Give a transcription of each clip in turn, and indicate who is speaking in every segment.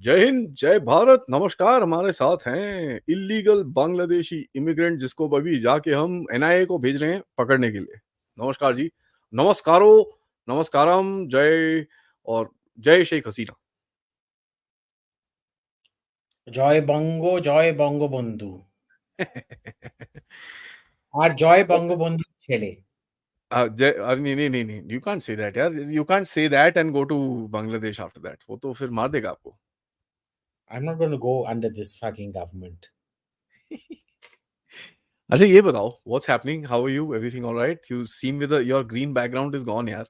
Speaker 1: जय हिंद, जय भारत, नमस्कार। हमारे साथ हैं इलीगल बांग्लादेशी इमिग्रेंट जिसको अभी जाके हम एनआईए को भेज रहे हैं पकड़ने के लिए। नमस्कार जी, नमस्कारो, नमस्कारम, जय और जय शेख हसीना।
Speaker 2: জয় বঙ্গবন্ধু আর জয় বঙ্গবন্ধুর ছেলে।
Speaker 1: नहीं नहीं नहीं नहीं, यू कांट से दैट यार, you can't say that and go to Bangladesh after that. वो तो फिर मार देगा आपको।
Speaker 2: I'm not going to go under this fucking government.
Speaker 1: अच्छा ये बताओ, what's happening, how are you, everything alright? You seem with your green background is gone यार।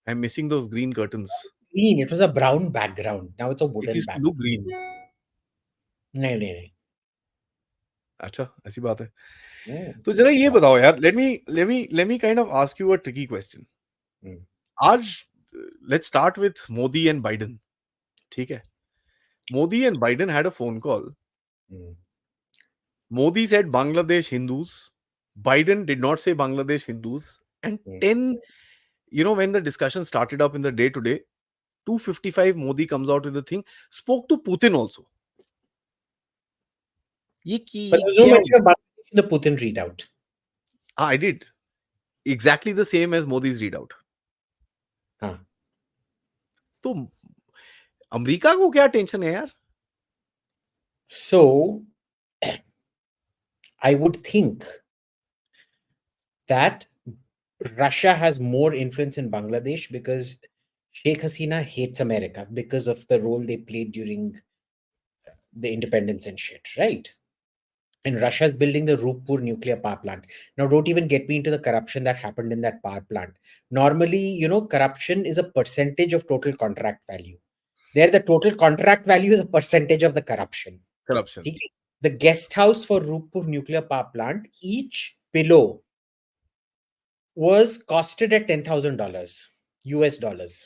Speaker 1: I am missing those green curtains.
Speaker 2: Green, it was a brown background. Now it's a
Speaker 1: it
Speaker 2: wooden
Speaker 1: used to
Speaker 2: background.
Speaker 1: Look green.
Speaker 2: नहीं नहीं नहीं।
Speaker 1: अच्छा, ऐसी बात है। तो
Speaker 2: it's
Speaker 1: जरा ये
Speaker 2: brown.
Speaker 1: बताओ यार, let me kind of ask you a tricky question.
Speaker 2: Hmm.
Speaker 1: आज let's start with Modi and Biden, ठीक है? Modi and Biden had a phone call.
Speaker 2: Hmm.
Speaker 1: Modi said Bangladesh Hindus. Biden did not say Bangladesh Hindus. And
Speaker 2: Hmm.
Speaker 1: 10, when the discussion started up in the day to day, 2:55 Modi comes out with the thing, spoke to Putin also.
Speaker 2: But
Speaker 1: ये
Speaker 2: there's no
Speaker 1: क्या
Speaker 2: mention
Speaker 1: हुआ?
Speaker 2: of Bangladesh in the Putin readout.
Speaker 1: I did. Exactly the same as Modi's readout.
Speaker 2: हाँ.
Speaker 1: तो America को क्या tension है यार?
Speaker 2: So I would think that Russia has more influence in Bangladesh because Sheikh Hasina hates America because of the role they played during the independence and shit, right? And Russia is building the Rupur nuclear power plant. Now, don't even get me into the corruption that happened in that power plant. Normally, corruption is a percentage of total contract value. There, the total contract value is a percentage of the corruption.
Speaker 1: Corruption.
Speaker 2: Okay? The guest house for Rupur nuclear power plant, each pillow was costed at $10,000 US dollars,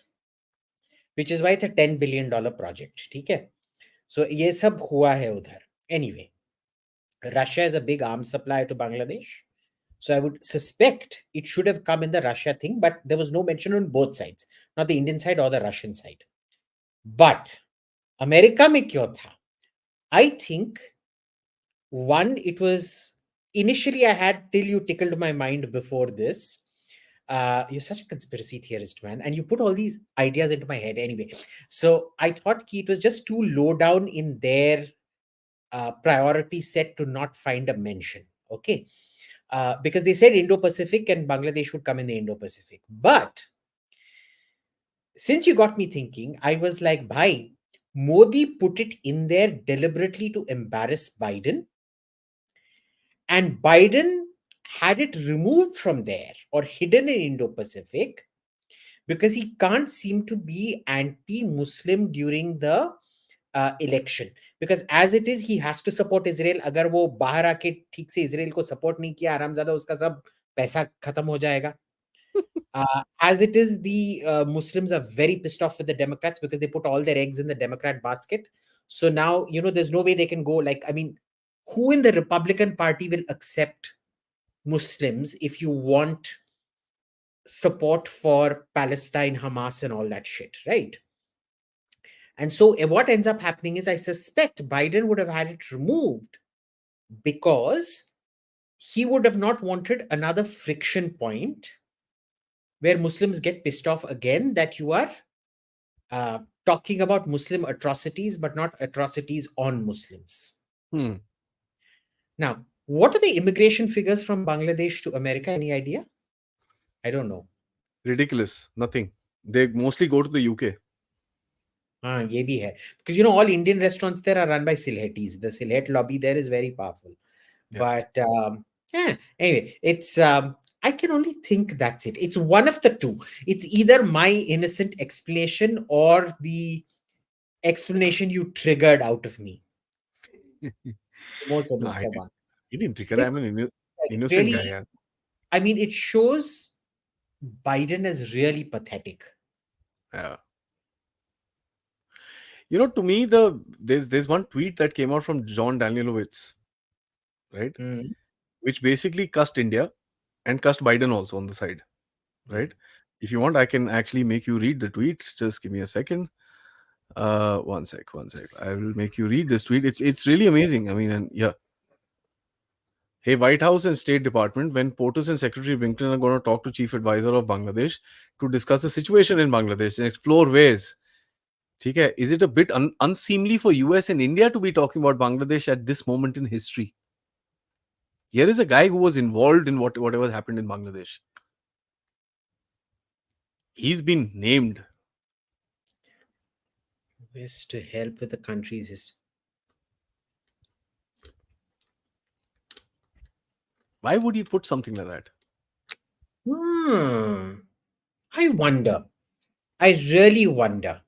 Speaker 2: which is why it's a $10 billion project. Okay? So, ये सब हुआ है उधर. Anyway, Russia is a big arms supplier to Bangladesh. So I would suspect it should have come in the Russia thing, but there was no mention on both sides, not the Indian side or the Russian side. But America mein kyo tha? I think one, it was initially I had till you tickled my mind before this. You're such a conspiracy theorist, man, and you put all these ideas into my head anyway. So I thought it was just too low down in their priority set to not find a mention. Okay. Because they said Indo-Pacific and Bangladesh would come in the Indo-Pacific. But since you got me thinking, I was like, bhai, Modi put it in there deliberately to embarrass Biden, and Biden had it removed from there or hidden in Indo-Pacific because he can't seem to be anti-Muslim during the election, because as it is he has to support Israel. अगर वो बाहर आके ठीक से Israel को support नहीं किया, आरामजादा उसका सब पैसा खत्म हो जाएगा. As it is, the Muslims are very pissed off with the Democrats because they put all their eggs in the Democrat basket. So now, there's no way they can go. Like, I mean, who in the Republican Party will accept Muslims if you want support for Palestine, Hamas, and all that shit, right? And so what ends up happening is I suspect Biden would have had it removed because he would have not wanted another friction point where Muslims get pissed off again that you are talking about Muslim atrocities, but not atrocities on Muslims.
Speaker 1: Hmm.
Speaker 2: Now, what are the immigration figures from Bangladesh to America? Any idea? I don't know.
Speaker 1: Ridiculous. Nothing. They mostly go to the UK.
Speaker 2: Ye bhi hai. Because all Indian restaurants there are run by Silhetis. The Silhet lobby there is very powerful.
Speaker 1: Yeah.
Speaker 2: But anyway, it's I can only think that's it. It's one of the two. It's either my innocent explanation or the explanation you triggered out of me. The most
Speaker 1: No,
Speaker 2: sinister one.
Speaker 1: he didn't trigger.
Speaker 2: It's
Speaker 1: I'm an innocent guy.
Speaker 2: really,
Speaker 1: Yeah.
Speaker 2: I mean, it shows Biden is really pathetic.
Speaker 1: Yeah. To me, there's one tweet that came out from John Danielowitz, right?
Speaker 2: Mm.
Speaker 1: Which basically cussed India and cussed Biden also on the side, right? If you want, I can actually make you read the tweet. Just give me a second. One sec, one sec. I will make you read this tweet. It's really amazing. I mean, and yeah. Hey, White House and State Department, when POTUS and Secretary Blinken are going to talk to Chief Advisor of Bangladesh to discuss the situation in Bangladesh and explore ways. ठीक है, is it a bit unseemly for US and India to be talking about Bangladesh at this moment in history? Here is a guy who was involved in whatever happened in Bangladesh. He's been named.
Speaker 2: Ways to help with the countries is.
Speaker 1: Why would he put something like that?
Speaker 2: I wonder. I really wonder.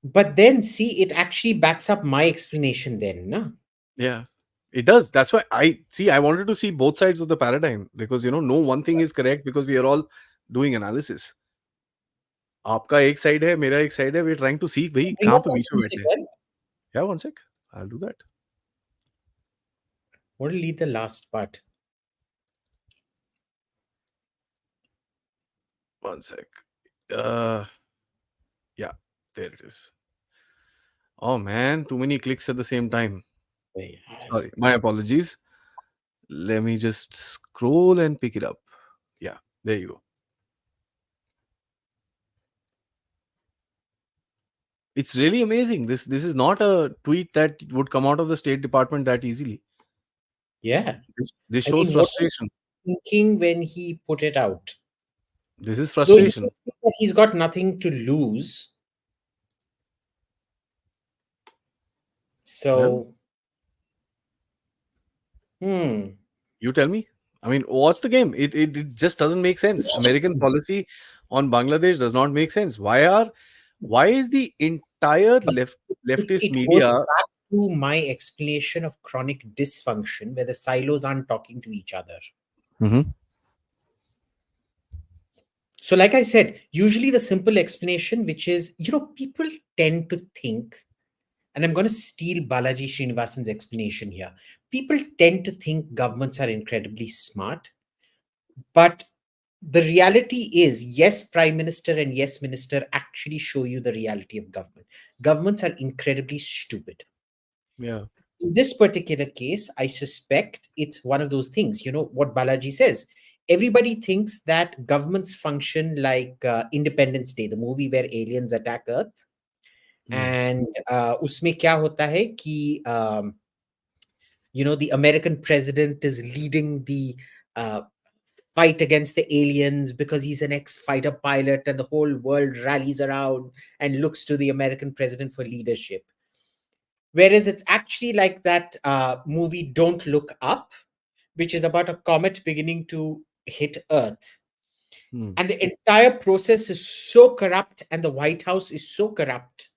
Speaker 2: But then, see, it actually backs up my explanation then, no?
Speaker 1: Yeah, it does. That's why I wanted to see both sides of the paradigm because no one thing is correct because we are all doing analysis. आपका एक side है, मेरा एक side है. We're trying to see भाई
Speaker 2: Bring
Speaker 1: कहाँ
Speaker 2: up
Speaker 1: पे
Speaker 2: that
Speaker 1: बीच में
Speaker 2: tweet
Speaker 1: बैठे हैं.
Speaker 2: again.
Speaker 1: Yeah, one sec. I'll do that.
Speaker 2: Want to lead the last part?
Speaker 1: One sec. Yeah, there it is. Oh man, too many clicks at the same time. Sorry, my apologies. Let me just scroll and pick it up. Yeah, there you go. It's really amazing. This is not a tweet that would come out of the State Department that easily.
Speaker 2: Yeah.
Speaker 1: This
Speaker 2: I
Speaker 1: shows
Speaker 2: mean, what was
Speaker 1: frustration.
Speaker 2: he thinking when he put it out?
Speaker 1: This is
Speaker 2: Though you
Speaker 1: frustration.
Speaker 2: can see that he's got nothing to lose.
Speaker 1: Well,
Speaker 2: So,
Speaker 1: you tell me. I mean, what's the game? It just doesn't make sense. American policy on Bangladesh does not make sense. Why is the entire leftist
Speaker 2: it goes
Speaker 1: media?
Speaker 2: back to my explanation of chronic dysfunction where the silos aren't talking to each other.
Speaker 1: Mhm.
Speaker 2: So, like I said, usually the simple explanation, which is, people tend to think, and I'm going to steal Balaji Srinivasan's explanation here. People tend to think governments are incredibly smart, but the reality is, yes, Prime Minister and yes, Minister actually show you the reality of government. Governments are incredibly stupid.
Speaker 1: Yeah.
Speaker 2: In this particular case, I suspect it's one of those things, what Balaji says. Everybody thinks that governments function like Independence Day, the movie where aliens attack Earth. And उसमें क्या होता है कि the American president is leading the uh, fight against the aliens because he's an ex-fighter pilot, and the whole world rallies around and looks to the American president for leadership. Whereas it's actually like that movie Don't Look Up, which is about a comet beginning to hit Earth. And the entire process is so corrupt, and the White House is so corrupt,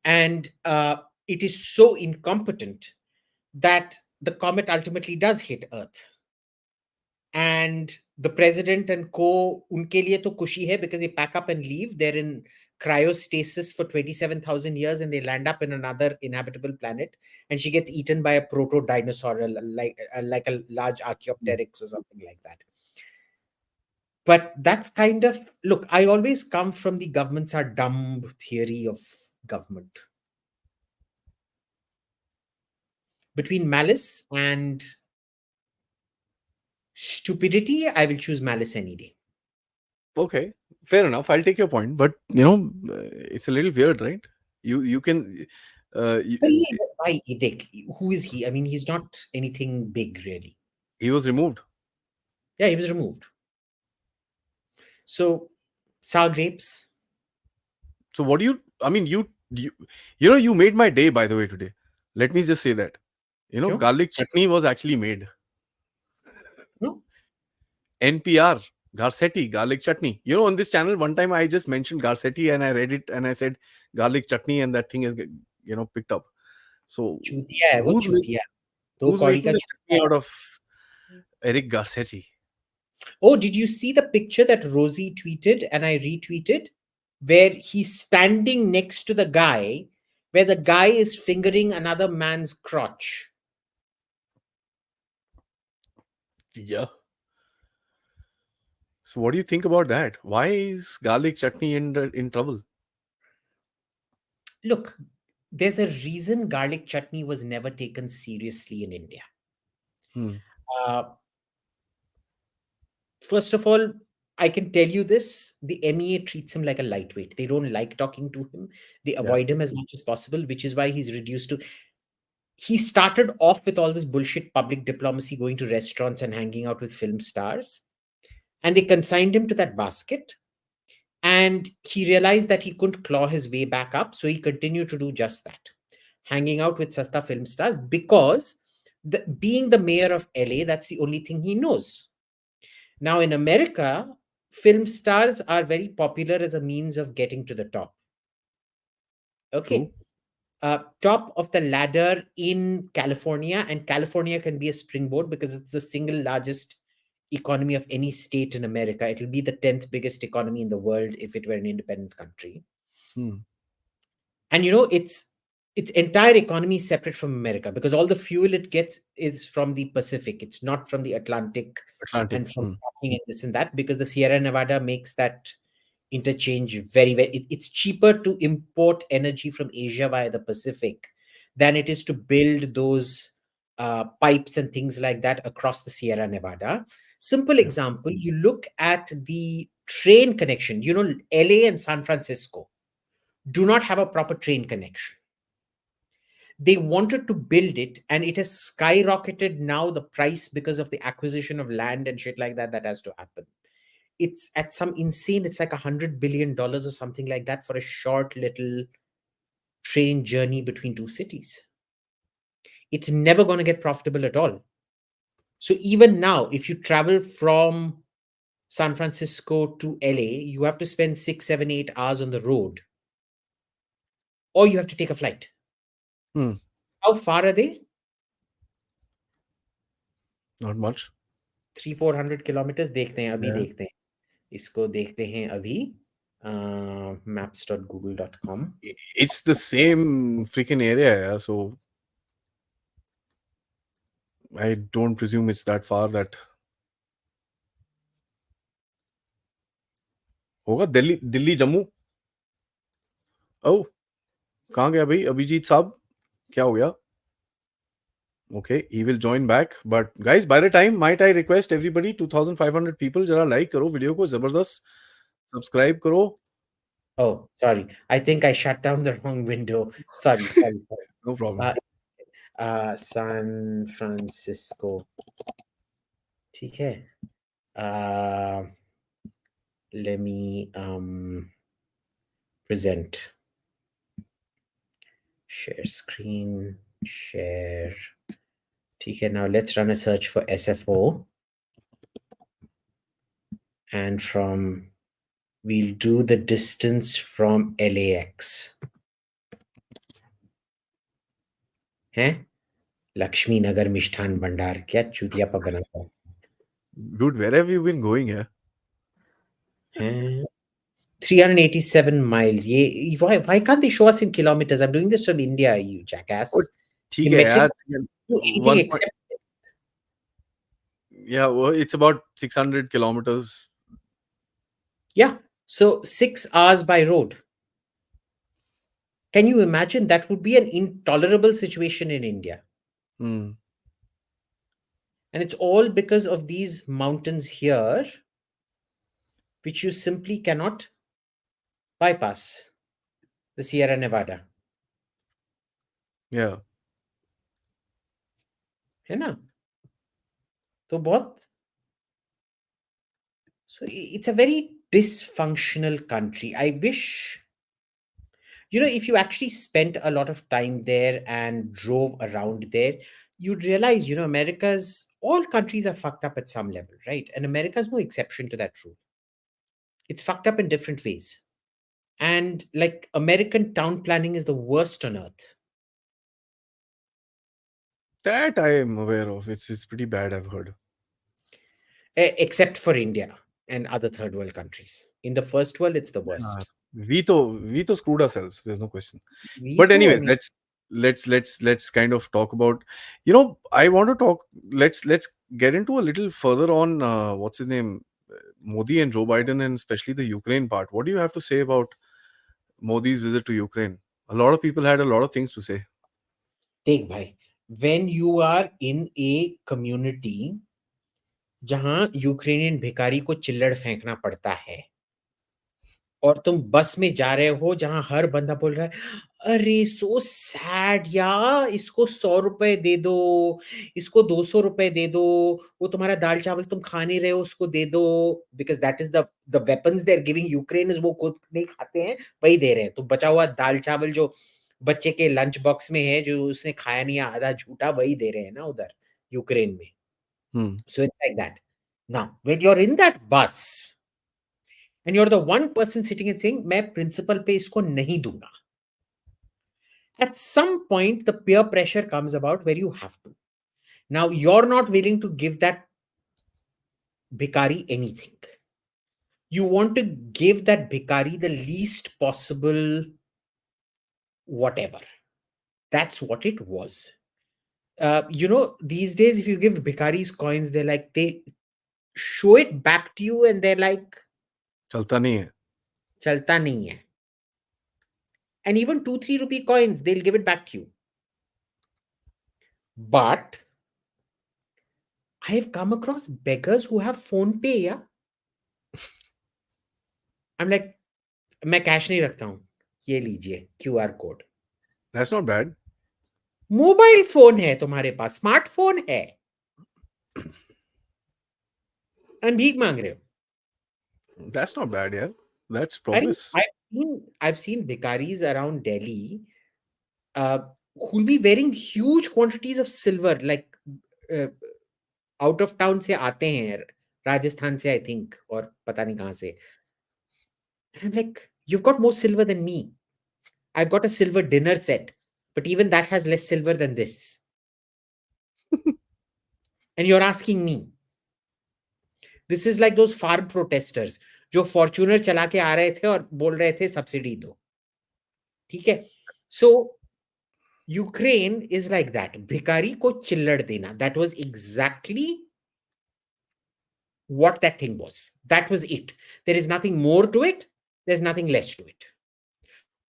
Speaker 2: and it is so incompetent that the comet ultimately does hit Earth. And the president and co, unke liye to kushi hai because they pack up and leave. They're in cryostasis for 27,000 years and they land up in another inhabitable planet. And she gets eaten by a proto dinosaur, like a large Archaeopteryx or something like that. But that's kind of, look, I always come from the governments are dumb theory of government. Between malice and stupidity, I will choose malice any day.
Speaker 1: Okay, fair enough. I'll take your point, but it's a little weird, right? You can. You,
Speaker 2: But why Idek? Who is he? I mean, he's not anything big, really.
Speaker 1: he was removed.
Speaker 2: Yeah, he was removed. So, sour grapes.
Speaker 1: So what do you? I mean, you made my day, by the way, today. Let me just say that.
Speaker 2: Sure.
Speaker 1: Garlic chutney was actually made.
Speaker 2: No.
Speaker 1: NPR, Garcetti, garlic chutney. On this channel, one time I just mentioned Garcetti and I read it and I said garlic chutney and that thing is, picked up. So
Speaker 2: चूतिया है वो
Speaker 1: who's
Speaker 2: चूतिया. दो
Speaker 1: who's
Speaker 2: कौड़ी
Speaker 1: making
Speaker 2: का
Speaker 1: the
Speaker 2: चूतिया
Speaker 1: chutney
Speaker 2: है.
Speaker 1: out of Eric Garcetti?
Speaker 2: Oh, did you see the picture that Rosie tweeted and I retweeted? Where he's standing next to the guy, where the guy is fingering another man's crotch.
Speaker 1: Yeah. So what do you think about that? Why is garlic chutney in trouble?
Speaker 2: Look, there's a reason garlic chutney was never taken seriously in India.
Speaker 1: Hmm.
Speaker 2: Uh, First of all, I can tell you this, the MEA treats him like a lightweight. They don't like talking to him. They
Speaker 1: Yeah.
Speaker 2: avoid him as much as possible, which is why he's reduced to. He started off with all this bullshit public diplomacy, going to restaurants and hanging out with film stars. And they consigned him to that basket. And he realized that he couldn't claw his way back up. So he continued to do just that, hanging out with Sasta film stars because being the mayor of LA, that's the only thing he knows. Now, in America, film stars are very popular as a means of getting to the top.
Speaker 1: True.
Speaker 2: Okay. Top of the ladder in California, and California can be a springboard because it's the single largest economy of any state in America. It'll be the 10th biggest economy in the world if it were an independent country.
Speaker 1: Hmm.
Speaker 2: And its entire economy is separate from America because all the fuel it gets is from the Pacific. It's not from the Atlantic
Speaker 1: Atlantic.
Speaker 2: and from
Speaker 1: Hmm.
Speaker 2: fracking and this and that, because the Sierra Nevada makes that interchange very, very. It's cheaper to import energy from Asia via the Pacific than it is to build those pipes and things like that across the Sierra Nevada. Simple
Speaker 1: Yeah.
Speaker 2: example, you look at the train connection. LA and San Francisco do not have a proper train connection. They wanted to build it, and it has skyrocketed now, the price, because of the acquisition of land and shit like that that has to happen. It's at some insane, it's like $100 billion or something like that for a short little train journey between two cities. It's never going to get profitable at all. So even now, if you travel from San Francisco to LA, you have to spend 6, 7, 8 hours on the road, or you have to take a flight.
Speaker 1: Hmm.
Speaker 2: How far are they?
Speaker 1: Not much.
Speaker 2: 300-400 kilometers. देखते हैं, अभी
Speaker 1: Yeah.
Speaker 2: देखते हैं, इसको देखते हैं अभी. Maps.google.com.
Speaker 1: It's the same freaking area, yeah. So I don't presume it's that far. That होगा दिल्ली दिल्ली जम्मू. Oh, कहाँ गया भाई अभिजीत साहब? क्या हो गया? Okay, he will join back. But guys, by the time, might I request everybody, 2,500 people, जरा like करो वीडियो को जबरदस्त, subscribe करो.
Speaker 2: Oh, sorry. I think I shut down the wrong window. Sorry.
Speaker 1: No problem.
Speaker 2: San Francisco. ठीक है. Let me present. Share screen. Share. ठीक है. Now let's run a search for SFO. And we'll do the distance from LAX. हैं? लक्ष्मी नगर मिष्ठान भंडार, क्या चूतिया पर बना था.
Speaker 1: Dude, where have you been going here?
Speaker 2: 387 miles. Why can't they show us in kilometers? I'm doing this from India, you jackass.
Speaker 1: Oh, ठीक
Speaker 2: The
Speaker 1: है
Speaker 2: metric
Speaker 1: यार.
Speaker 2: do anything
Speaker 1: One point.
Speaker 2: except.
Speaker 1: Yeah, well, it's about 600 kilometers.
Speaker 2: Yeah. So 6 hours by road. Can you imagine? That would be an intolerable situation in India.
Speaker 1: Hmm.
Speaker 2: And it's all because of these mountains here, which you simply cannot bypass. The Sierra Nevada.
Speaker 1: Yeah.
Speaker 2: है ना? तो बहुत. So it's a very dysfunctional country. I wish, if you actually spent a lot of time there and drove around there, you'd realize, all countries are fucked up at some level, right? And America's no exception to that rule. It's fucked up in different ways. And like American town planning is the worst on earth.
Speaker 1: That I am aware of. It's pretty bad, I've heard.
Speaker 2: Except for India and other third world countries. In the first world, it's the worst.
Speaker 1: We to screwed ourselves. There's no question.
Speaker 2: We
Speaker 1: But
Speaker 2: too, I
Speaker 1: anyways,
Speaker 2: mean,
Speaker 1: let's kind of talk about. I want to talk. Let's get into a little further on. What's his name? Modi and Joe Biden, and especially the Ukraine part. What do you have to say about Modi's visit to Ukraine? A lot of people had a lot of things to say.
Speaker 2: देख भाई, when you are in a community जहां Ukrainian भिखारी को चिल्लड़ फेंकना पड़ता है और तुम बस में जा रहे हो जहां हर बंदा बोल रहा है अरे सो सैड यार, इसको 100 रुपए दे दो, इसको 200 रुपए दे दो, वो तुम्हारा दाल चावल तुम खा नहीं रहे हो उसको दे दो, because that is the weapons they are giving Ukraine, वो खुद नहीं खाते हैं वही दे रहे हैं, तो बचा हुआ दाल चावल जो बच्चे के लंच बॉक्स में है जो उसने खाया नहीं है आधा झूठा वही दे रहे हैं ना उधर यूक्रेन में.
Speaker 1: Hmm.
Speaker 2: So it's like that. Now, when you're in that bus and you're the one person sitting and saying, मैं principal पे इसको नहीं दूंगा. At some point, the peer pressure comes about where you have to. Now, you're not willing to give that bhikari anything. You want to give that bhikari the least possible whatever. That's what it was. These days, if you give bhikaris coins, they show it back to you and they're like,
Speaker 1: चलता नहीं है.
Speaker 2: chalta nahi hai. And even 2-3 rupee coins, they'll give it back to you. But I have come across beggars who have phone pay. Yeah, I'm like, मैं cash नहीं रखता हूँ, ये लीजिए QR code.
Speaker 1: That's not bad.
Speaker 2: Mobile phone है तुम्हारे पास, smartphone है, and भीख मांग रहे हो.
Speaker 1: That's not bad, yeah. That's
Speaker 2: I mean,
Speaker 1: progress.
Speaker 2: I've seen bikaris around Delhi who'll be wearing huge quantities of silver, like uh, out of town से आते हैं, राजस्थान से I think, और पता नहीं कहाँ से. And I'm like, you've got more silver than me. I've got a silver dinner set, but even that has less silver than this. And you're asking me. This is like those farm protesters जो Fortuner चला के आ रहे थे और बोल रहे थे subsidy दो. ठीक है. So Ukraine is like that. भिखारी को चिल्लड़ देना. That was exactly what that thing was. That was it. There is nothing more to it. There's nothing less to it.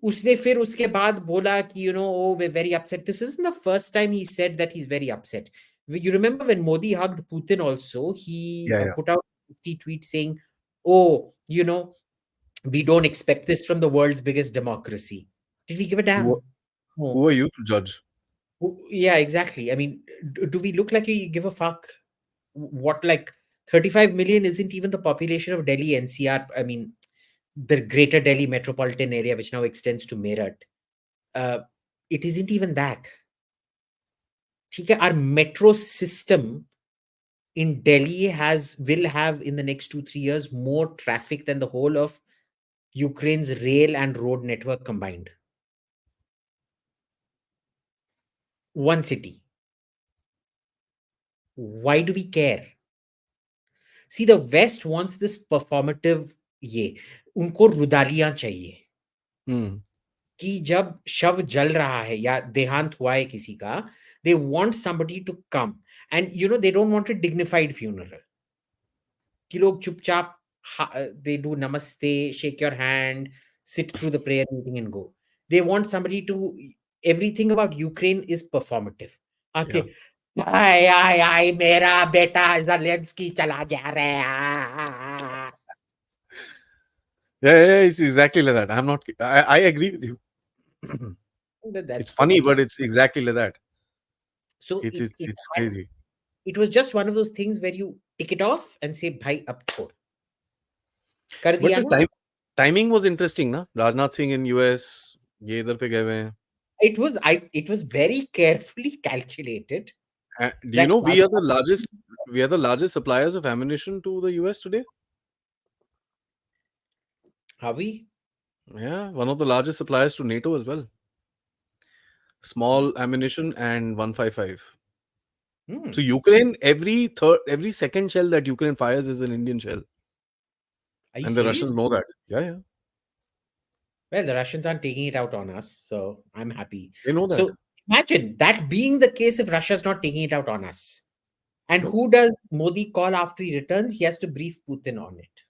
Speaker 2: उसने फिर उसके बाद बोला कि oh, we're very upset. This isn't the first time he said that he's very upset. You remember when Modi hugged Putin also, he
Speaker 1: Yeah.
Speaker 2: put out a tweet saying, oh, we don't expect this from the world's biggest democracy. Did we give a damn? No.
Speaker 1: Who are you to judge?
Speaker 2: Yeah, exactly. I mean, do we look like we give a fuck? What, like 35 million isn't even the population of Delhi NCR. I mean, the greater Delhi metropolitan area, which now extends to Meerut. It isn't even that. Our metro system in Delhi will have in the next 2-3 years more traffic than the whole of Ukraine's rail and road network combined. One city. Why do we care? See, the West wants this performative उनको रुदालियां चाहिए कि जब शव जल रहा है या देहांत हुआ है किसी का, they want somebody to come and they don't want a dignified funeral कि लोग चुपचाप they do namaste, shake your hand, sit through the prayer meeting and go. They want somebody to, everything about Ukraine is performative. Okay. आई मेरा बेटा Zelensky चला जा रहा है.
Speaker 1: Yeah, it's exactly like that. I agree with you. It's funny, but it's exactly like that.
Speaker 2: So
Speaker 1: it's crazy.
Speaker 2: It was just one of those things where you tick it off and say, "Bhai, ab chhod." कर
Speaker 1: But
Speaker 2: दिया
Speaker 1: the
Speaker 2: ना?
Speaker 1: timing was interesting, na? Rajnath Singh in US, ये इधर पे गए हुए हैं.
Speaker 2: It was very carefully calculated.
Speaker 1: Do you know we are the largest suppliers of ammunition to the US today?
Speaker 2: Are we?
Speaker 1: Yeah, one of the largest suppliers to NATO as well. Small ammunition and 155. So Ukraine, every second shell that Ukraine fires is an Indian shell.
Speaker 2: Are you
Speaker 1: And
Speaker 2: serious?
Speaker 1: the Russians know that. Yeah.
Speaker 2: Well, the Russians aren't taking it out on us, so I'm happy.
Speaker 1: They know that.
Speaker 2: So imagine that being the case if Russia's not taking it out on us. And
Speaker 1: No.
Speaker 2: who does Modi call after he returns? He has to brief Putin on it.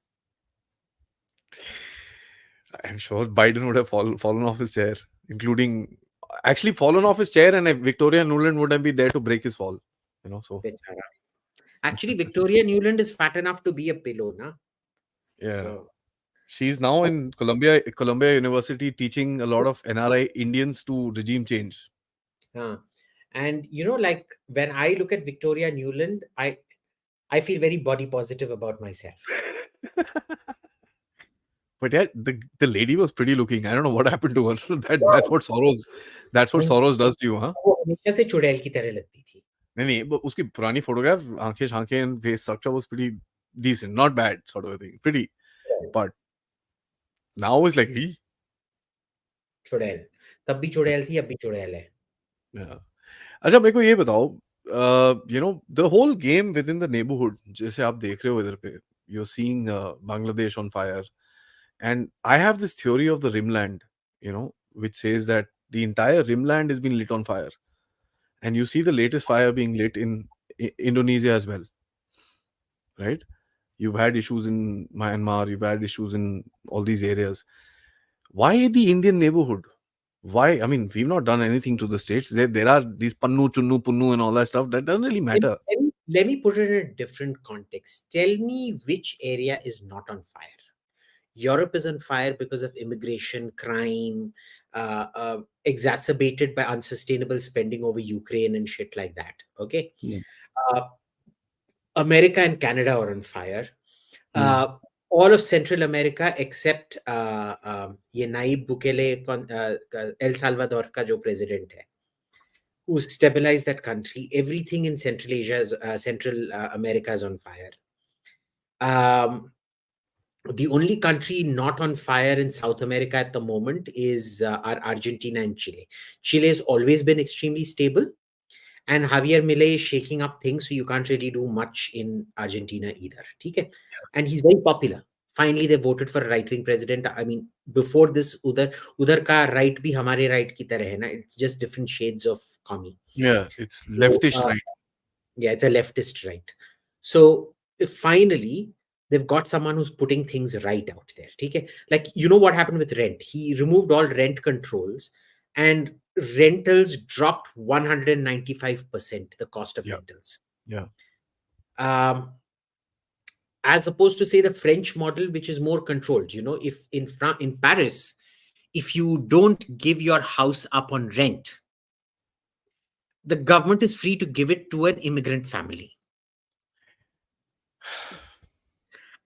Speaker 1: I'm sure Biden would have fallen off his chair, including actually fallen off his chair, and Victoria Nuland wouldn't be there to break his fall. So
Speaker 2: Bechara. Actually, Victoria Newland is fat enough to be a pillow, na?
Speaker 1: yeah,
Speaker 2: So,
Speaker 1: she's now in Columbia University teaching a lot of NRI Indians to regime change.
Speaker 2: uh, and like when I look at Victoria Newland, I feel very body positive about myself.
Speaker 1: But yeah, the lady was pretty looking. I don't know what happened to her. That's
Speaker 2: Wow.
Speaker 1: what Soros does to you, huh?
Speaker 2: वो हमेशा से चुड़ैल की तरह लगती थी.
Speaker 1: नहीं, but उसकी पुरानी photograph, आँखें शाँखें and face structure was pretty decent, not bad sort of a thing, pretty. But now it's like, "Ee."
Speaker 2: चुड़ैल. तब भी चुड़ैल थी, अब भी चुड़ैल है.
Speaker 1: Yeah. अच्छा मेरे को ये बताओ, the whole game within the neighborhood, जैसे आप देख रहे हो इधर पे, you're seeing Bangladesh on fire, and I have this theory of the rimland, which says that the entire rimland has been lit on fire, and you see the latest fire being lit in Indonesia as well, right? You've had issues in Myanmar, you've had issues in all these areas. Why the Indian neighborhood? Why? I mean, we've not done anything to the states. There are these pannu, chunnu, punnu, and all that stuff. That doesn't really
Speaker 2: Let me,
Speaker 1: matter.
Speaker 2: let me let me put it in a different context. Tell me which area is not on fire. Europe is on fire because of immigration, crime, exacerbated by unsustainable spending over Ukraine and shit like that. Okay.
Speaker 1: Hmm.
Speaker 2: Uh, America and Canada are on fire.
Speaker 1: Hmm.
Speaker 2: All of Central America except ये नाइब Bukele El Salvador का जो president है, who stabilized that country. Everything in Central Asia, Central America is on fire. Um, the only country not on fire in South America at the moment is Argentina and Chile. Chile has always been extremely stable, and Javier Milei is shaking up things, so you can't really do much in Argentina either. Okay? And he's very popular. Finally, they voted for a right-wing president. I mean, before this, udhar ka right bhi hamare right ki tarah hai na. It's just different shades of commie.
Speaker 1: Yeah, it's
Speaker 2: So,
Speaker 1: leftish, right?
Speaker 2: yeah, it's a leftist right. So if finally they've got someone who's putting things right out there. Okay? Like, what happened with rent? He removed all rent controls, and rentals dropped 195%, the cost of
Speaker 1: Yeah,
Speaker 2: rentals.
Speaker 1: yeah.
Speaker 2: Um, as opposed to, say, the French model, which is more controlled. If in Paris, if you don't give your house up on rent, the government is free to give it to an immigrant family.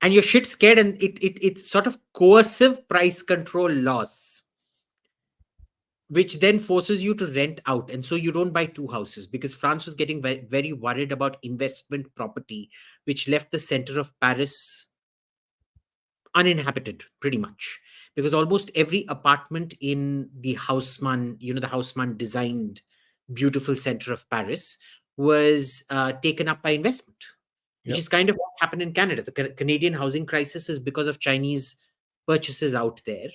Speaker 2: And you're shit scared, and it's sort of coercive price control laws, which then forces you to rent out, and so you don't buy two houses, because France was getting very, very worried about investment property, which left the center of Paris uninhabited pretty much, because almost every apartment in the Haussmann, the Haussmann designed beautiful center of Paris, was taken up by investment, which
Speaker 1: Yep.
Speaker 2: is kind of what happened in Canada. The Canadian housing crisis is because of Chinese purchases out there.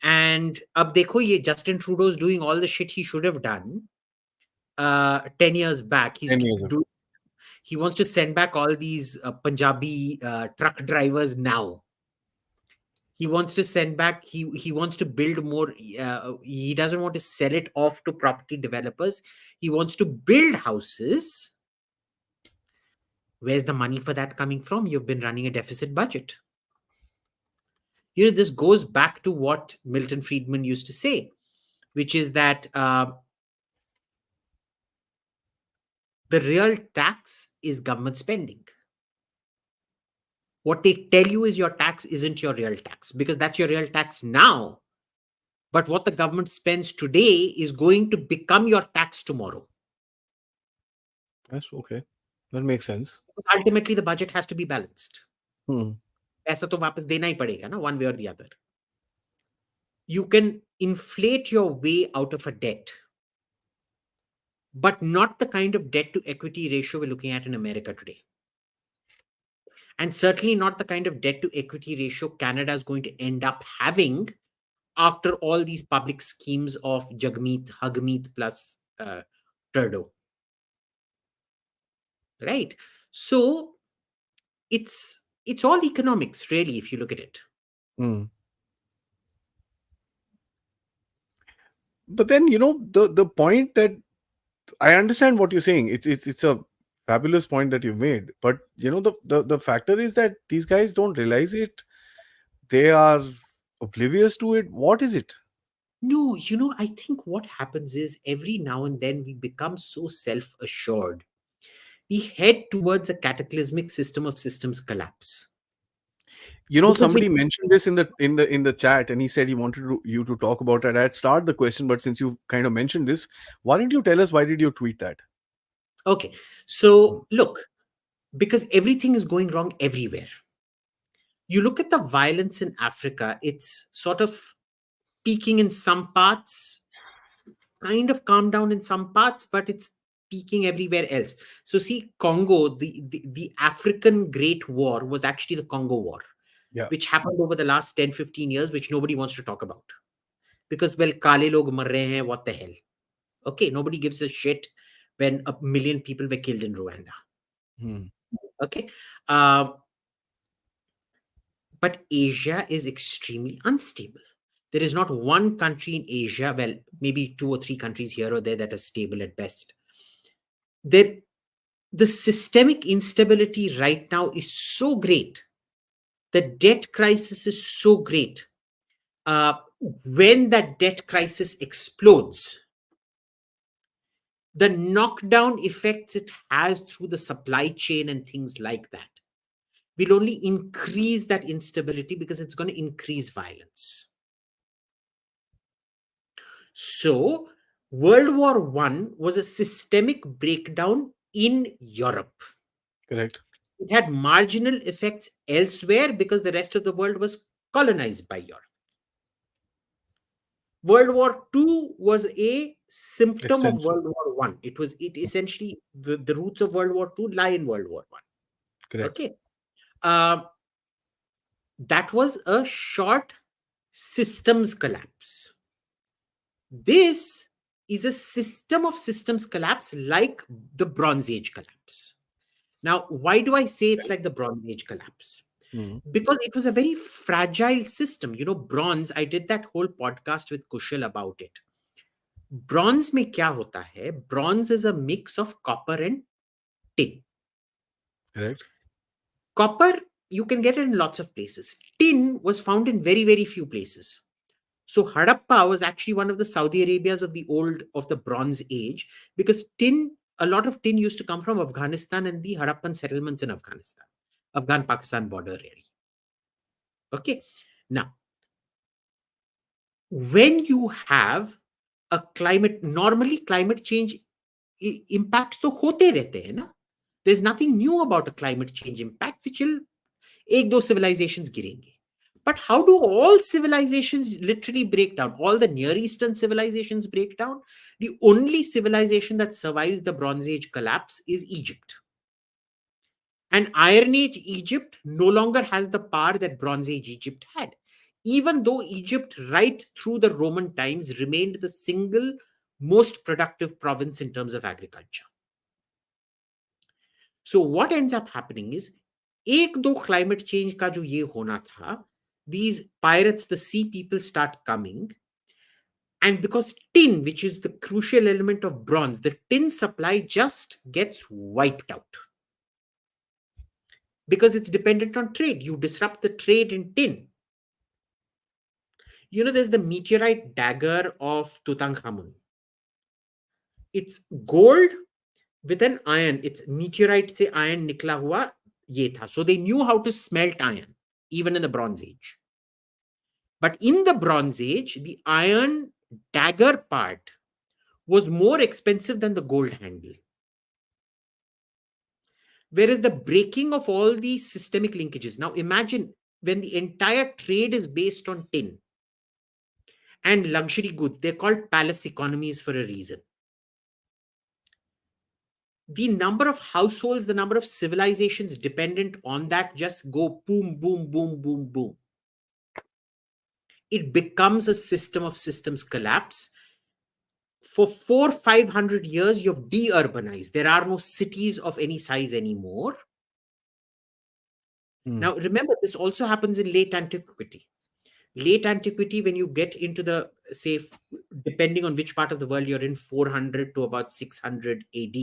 Speaker 2: And ab dekho, ye Justin Trudeau is doing all the shit he should have done 10 years back.
Speaker 1: 10 years ago.
Speaker 2: He wants to send back all these Punjabi truck drivers now. He wants to send back, he wants to build more. He doesn't want to sell it off to property developers. He wants to build houses. Where's the money for that coming from? You've been running a deficit budget. This goes back to what Milton Friedman used to say, which is that the real tax is government spending. What they tell you is your tax isn't your real tax, because that's your real tax now. But what the government spends today is going to become your tax tomorrow.
Speaker 1: That's okay. That makes sense.
Speaker 2: Ultimately, the budget has to be balanced.
Speaker 1: Hmm.
Speaker 2: पैसा तो वापस देना ही पड़ेगा ना, one way or the other. You can inflate your way out of a debt, but not the kind of debt to equity ratio we're looking at in America today. And certainly not the kind of debt to equity ratio Canada is going to end up having after all these public schemes of Jagmeet, Hugmeet plus Trudeau. Right? So it's all economics, really, if you look at it.
Speaker 1: Mm. But then, the point that I understand what you're saying. It's a fabulous point that you've made. But the factor is that these guys don't realize it. They are oblivious to it. What is it?
Speaker 2: No, I think what happens is every now and then we become so self assured. We head towards a cataclysmic system of systems collapse. Because
Speaker 1: Somebody mentioned this in the chat, and he said he wanted you to talk about it. I'd start the question, but since you kind of mentioned this, why don't you tell us why did you tweet that?
Speaker 2: okay, so look, because everything is going wrong everywhere. You look at the violence in Africa, it's sort of peaking in some parts, kind of calmed down in some parts, but it's peaking everywhere else. So see, Congo, the African Great War was actually the Congo War,
Speaker 1: Yeah.
Speaker 2: which happened over the last 10, 15 years, which nobody wants to talk about. Because, well, kale log mar rahe hain, what the hell? Okay, nobody gives a shit when a million people were killed in Rwanda.
Speaker 1: Hmm.
Speaker 2: Okay. Um, but Asia is extremely unstable. There is not one country in Asia, well, maybe two or three countries here or there that are stable at best. There, the systemic instability right now is so great. The debt crisis is so great. Uh, when that debt crisis explodes, the knockdown effects it has through the supply chain and things like that will only increase that instability because it's going to increase violence. So, World War One was a systemic breakdown in Europe.
Speaker 1: Correct.
Speaker 2: It had marginal effects elsewhere because the rest of the world was colonized by Europe. World War Two was a symptom of
Speaker 1: Extension.
Speaker 2: World War One. It essentially the roots of World War Two lie in World War One.
Speaker 1: Correct.
Speaker 2: Okay. Um, that was a short systems collapse. This is a system of systems collapse like the Bronze Age collapse. Now, why do I say it's like the Bronze Age collapse?
Speaker 1: Hmm.
Speaker 2: Because it was a very fragile system. Bronze, I did that whole podcast with Kushal about it. Bronze में क्या होता है? Bronze is a mix of copper and tin.
Speaker 1: Correct.
Speaker 2: Copper, you can get it in lots of places. Tin was found in very, very few places. So Harappa was actually one of the Saudi Arabias of the Bronze Age, because a lot of tin used to come from Afghanistan and the Harappan settlements in Afghanistan, Afghan-Pakistan border, really. Okay. Now, when you have normally climate change impacts तो होते रहते हैं ना. There's nothing new about a climate change impact, which will एक दो civilizations गिरेंगे. But how do all civilizations literally break down? All the Near Eastern civilizations break down. The only civilization that survives the Bronze Age collapse is Egypt. And Iron Age Egypt no longer has the power that Bronze Age Egypt had, even though Egypt, right through the Roman times, remained the single most productive province in terms of agriculture. So what ends up happening is, एक दो climate change का जो ये होना था, these pirates, the sea people, start coming. And because tin, which is the crucial element of bronze, the tin supply just gets wiped out. Because it's dependent on trade. You disrupt the trade in tin. There's the meteorite dagger of Tutankhamun. It's gold with an iron. It's meteorite se iron nikla hua ye tha. So they knew how to smelt iron, even in the Bronze Age. But in the Bronze Age, the iron dagger part was more expensive than the gold handle. Whereas the breaking of all these systemic linkages. Now imagine when the entire trade is based on tin and luxury goods. They're called palace economies for a reason. The number of households, the number of civilizations dependent on that just go boom, boom, boom, boom, boom. It becomes a system of systems collapse. For 400-500 years, you've de-urbanized. There are no cities of any size anymore. Now, remember, this also happens in late antiquity. Late antiquity, when you get into the, say, depending on which part of the world you're in, 400 to about 600 AD,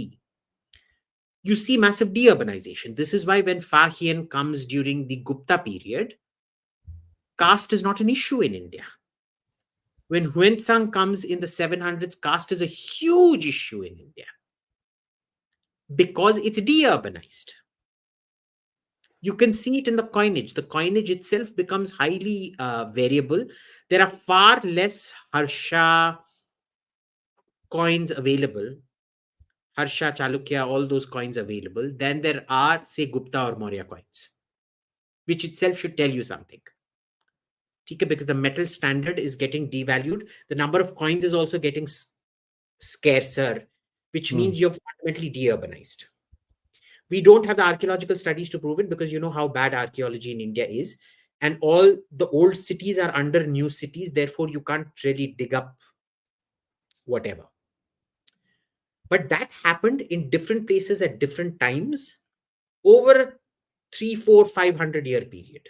Speaker 2: you see massive deurbanization. This is why when Fahian comes during the Gupta period, caste is not an issue in India. When Huensang comes in the 700s, caste is a huge issue in India because it's deurbanized. You can see it in the coinage. The coinage itself becomes highly variable. There are far less Harsha coins available, Harsha, Chalukya, all those coins available, than there are, say, Gupta or Maurya coins, which itself should tell you something. Because the metal standard is getting devalued. The number of coins is also getting scarcer, which means you've fundamentally deurbanized. We don't have the archaeological studies to prove it because you know how bad archaeology in India is. And all the old cities are under new cities. Therefore, you can't really dig up whatever. But that happened in different places at different times over a 3, 4, 500-year period.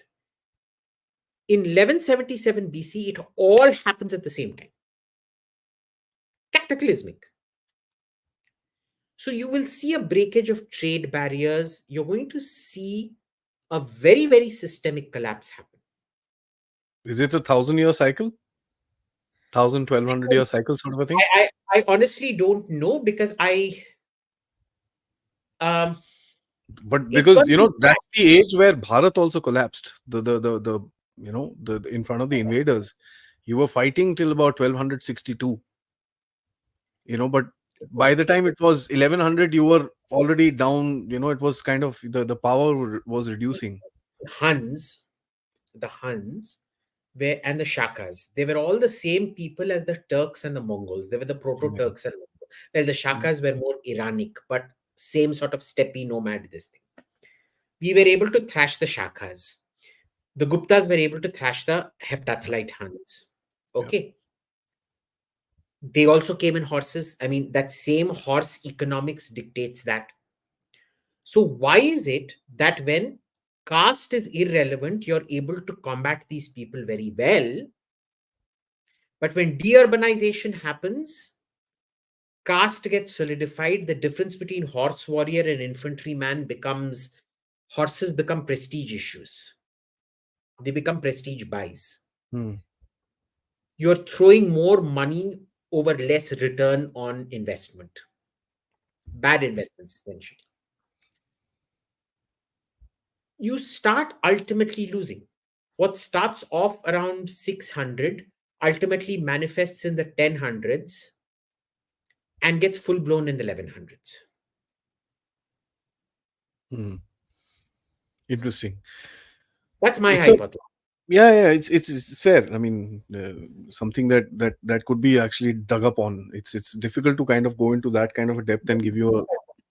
Speaker 2: In 1177 BC, it all happens at the same time. Cataclysmic. So you will see a breakage of trade barriers. You're going to see a very, very systemic collapse happen.
Speaker 1: Is it a 1,000-year cycle? 1,000, 1,200-year cycle sort of a thing?
Speaker 2: I honestly don't know because
Speaker 1: but because that's the age where Bharat also collapsed. The in front of the invaders, you were fighting till about 1262. But by the time it was 1100, you were already down. It was kind of the power was reducing.
Speaker 2: The Huns and the Shakas, they were all the same people as the Turks and the Mongols. They were the proto-Turks and Mongols. Well, the Shakas were more Iranic, but same sort of steppy nomad, this thing. We were able to thrash the Shakas. The Guptas were able to thrash the heptathlite Huns. Okay. They also came in horses. I mean, that same horse economics dictates that. So why is it that when caste is irrelevant, you're able to combat these people very well? But when deurbanization happens, caste gets solidified. The difference between horse warrior and infantryman becomes, horses become prestige issues. They become prestige buys. You're throwing more money over less return on investment. Bad investments, essentially. You start ultimately losing. What starts off around 600 ultimately manifests in the 1000s and gets full blown in the 1100s.
Speaker 1: Interesting.
Speaker 2: That's my hypothesis.
Speaker 1: Yeah, it's fair. I mean, something that could be actually dug up on. It's difficult to kind of go into that kind of a depth and give you a.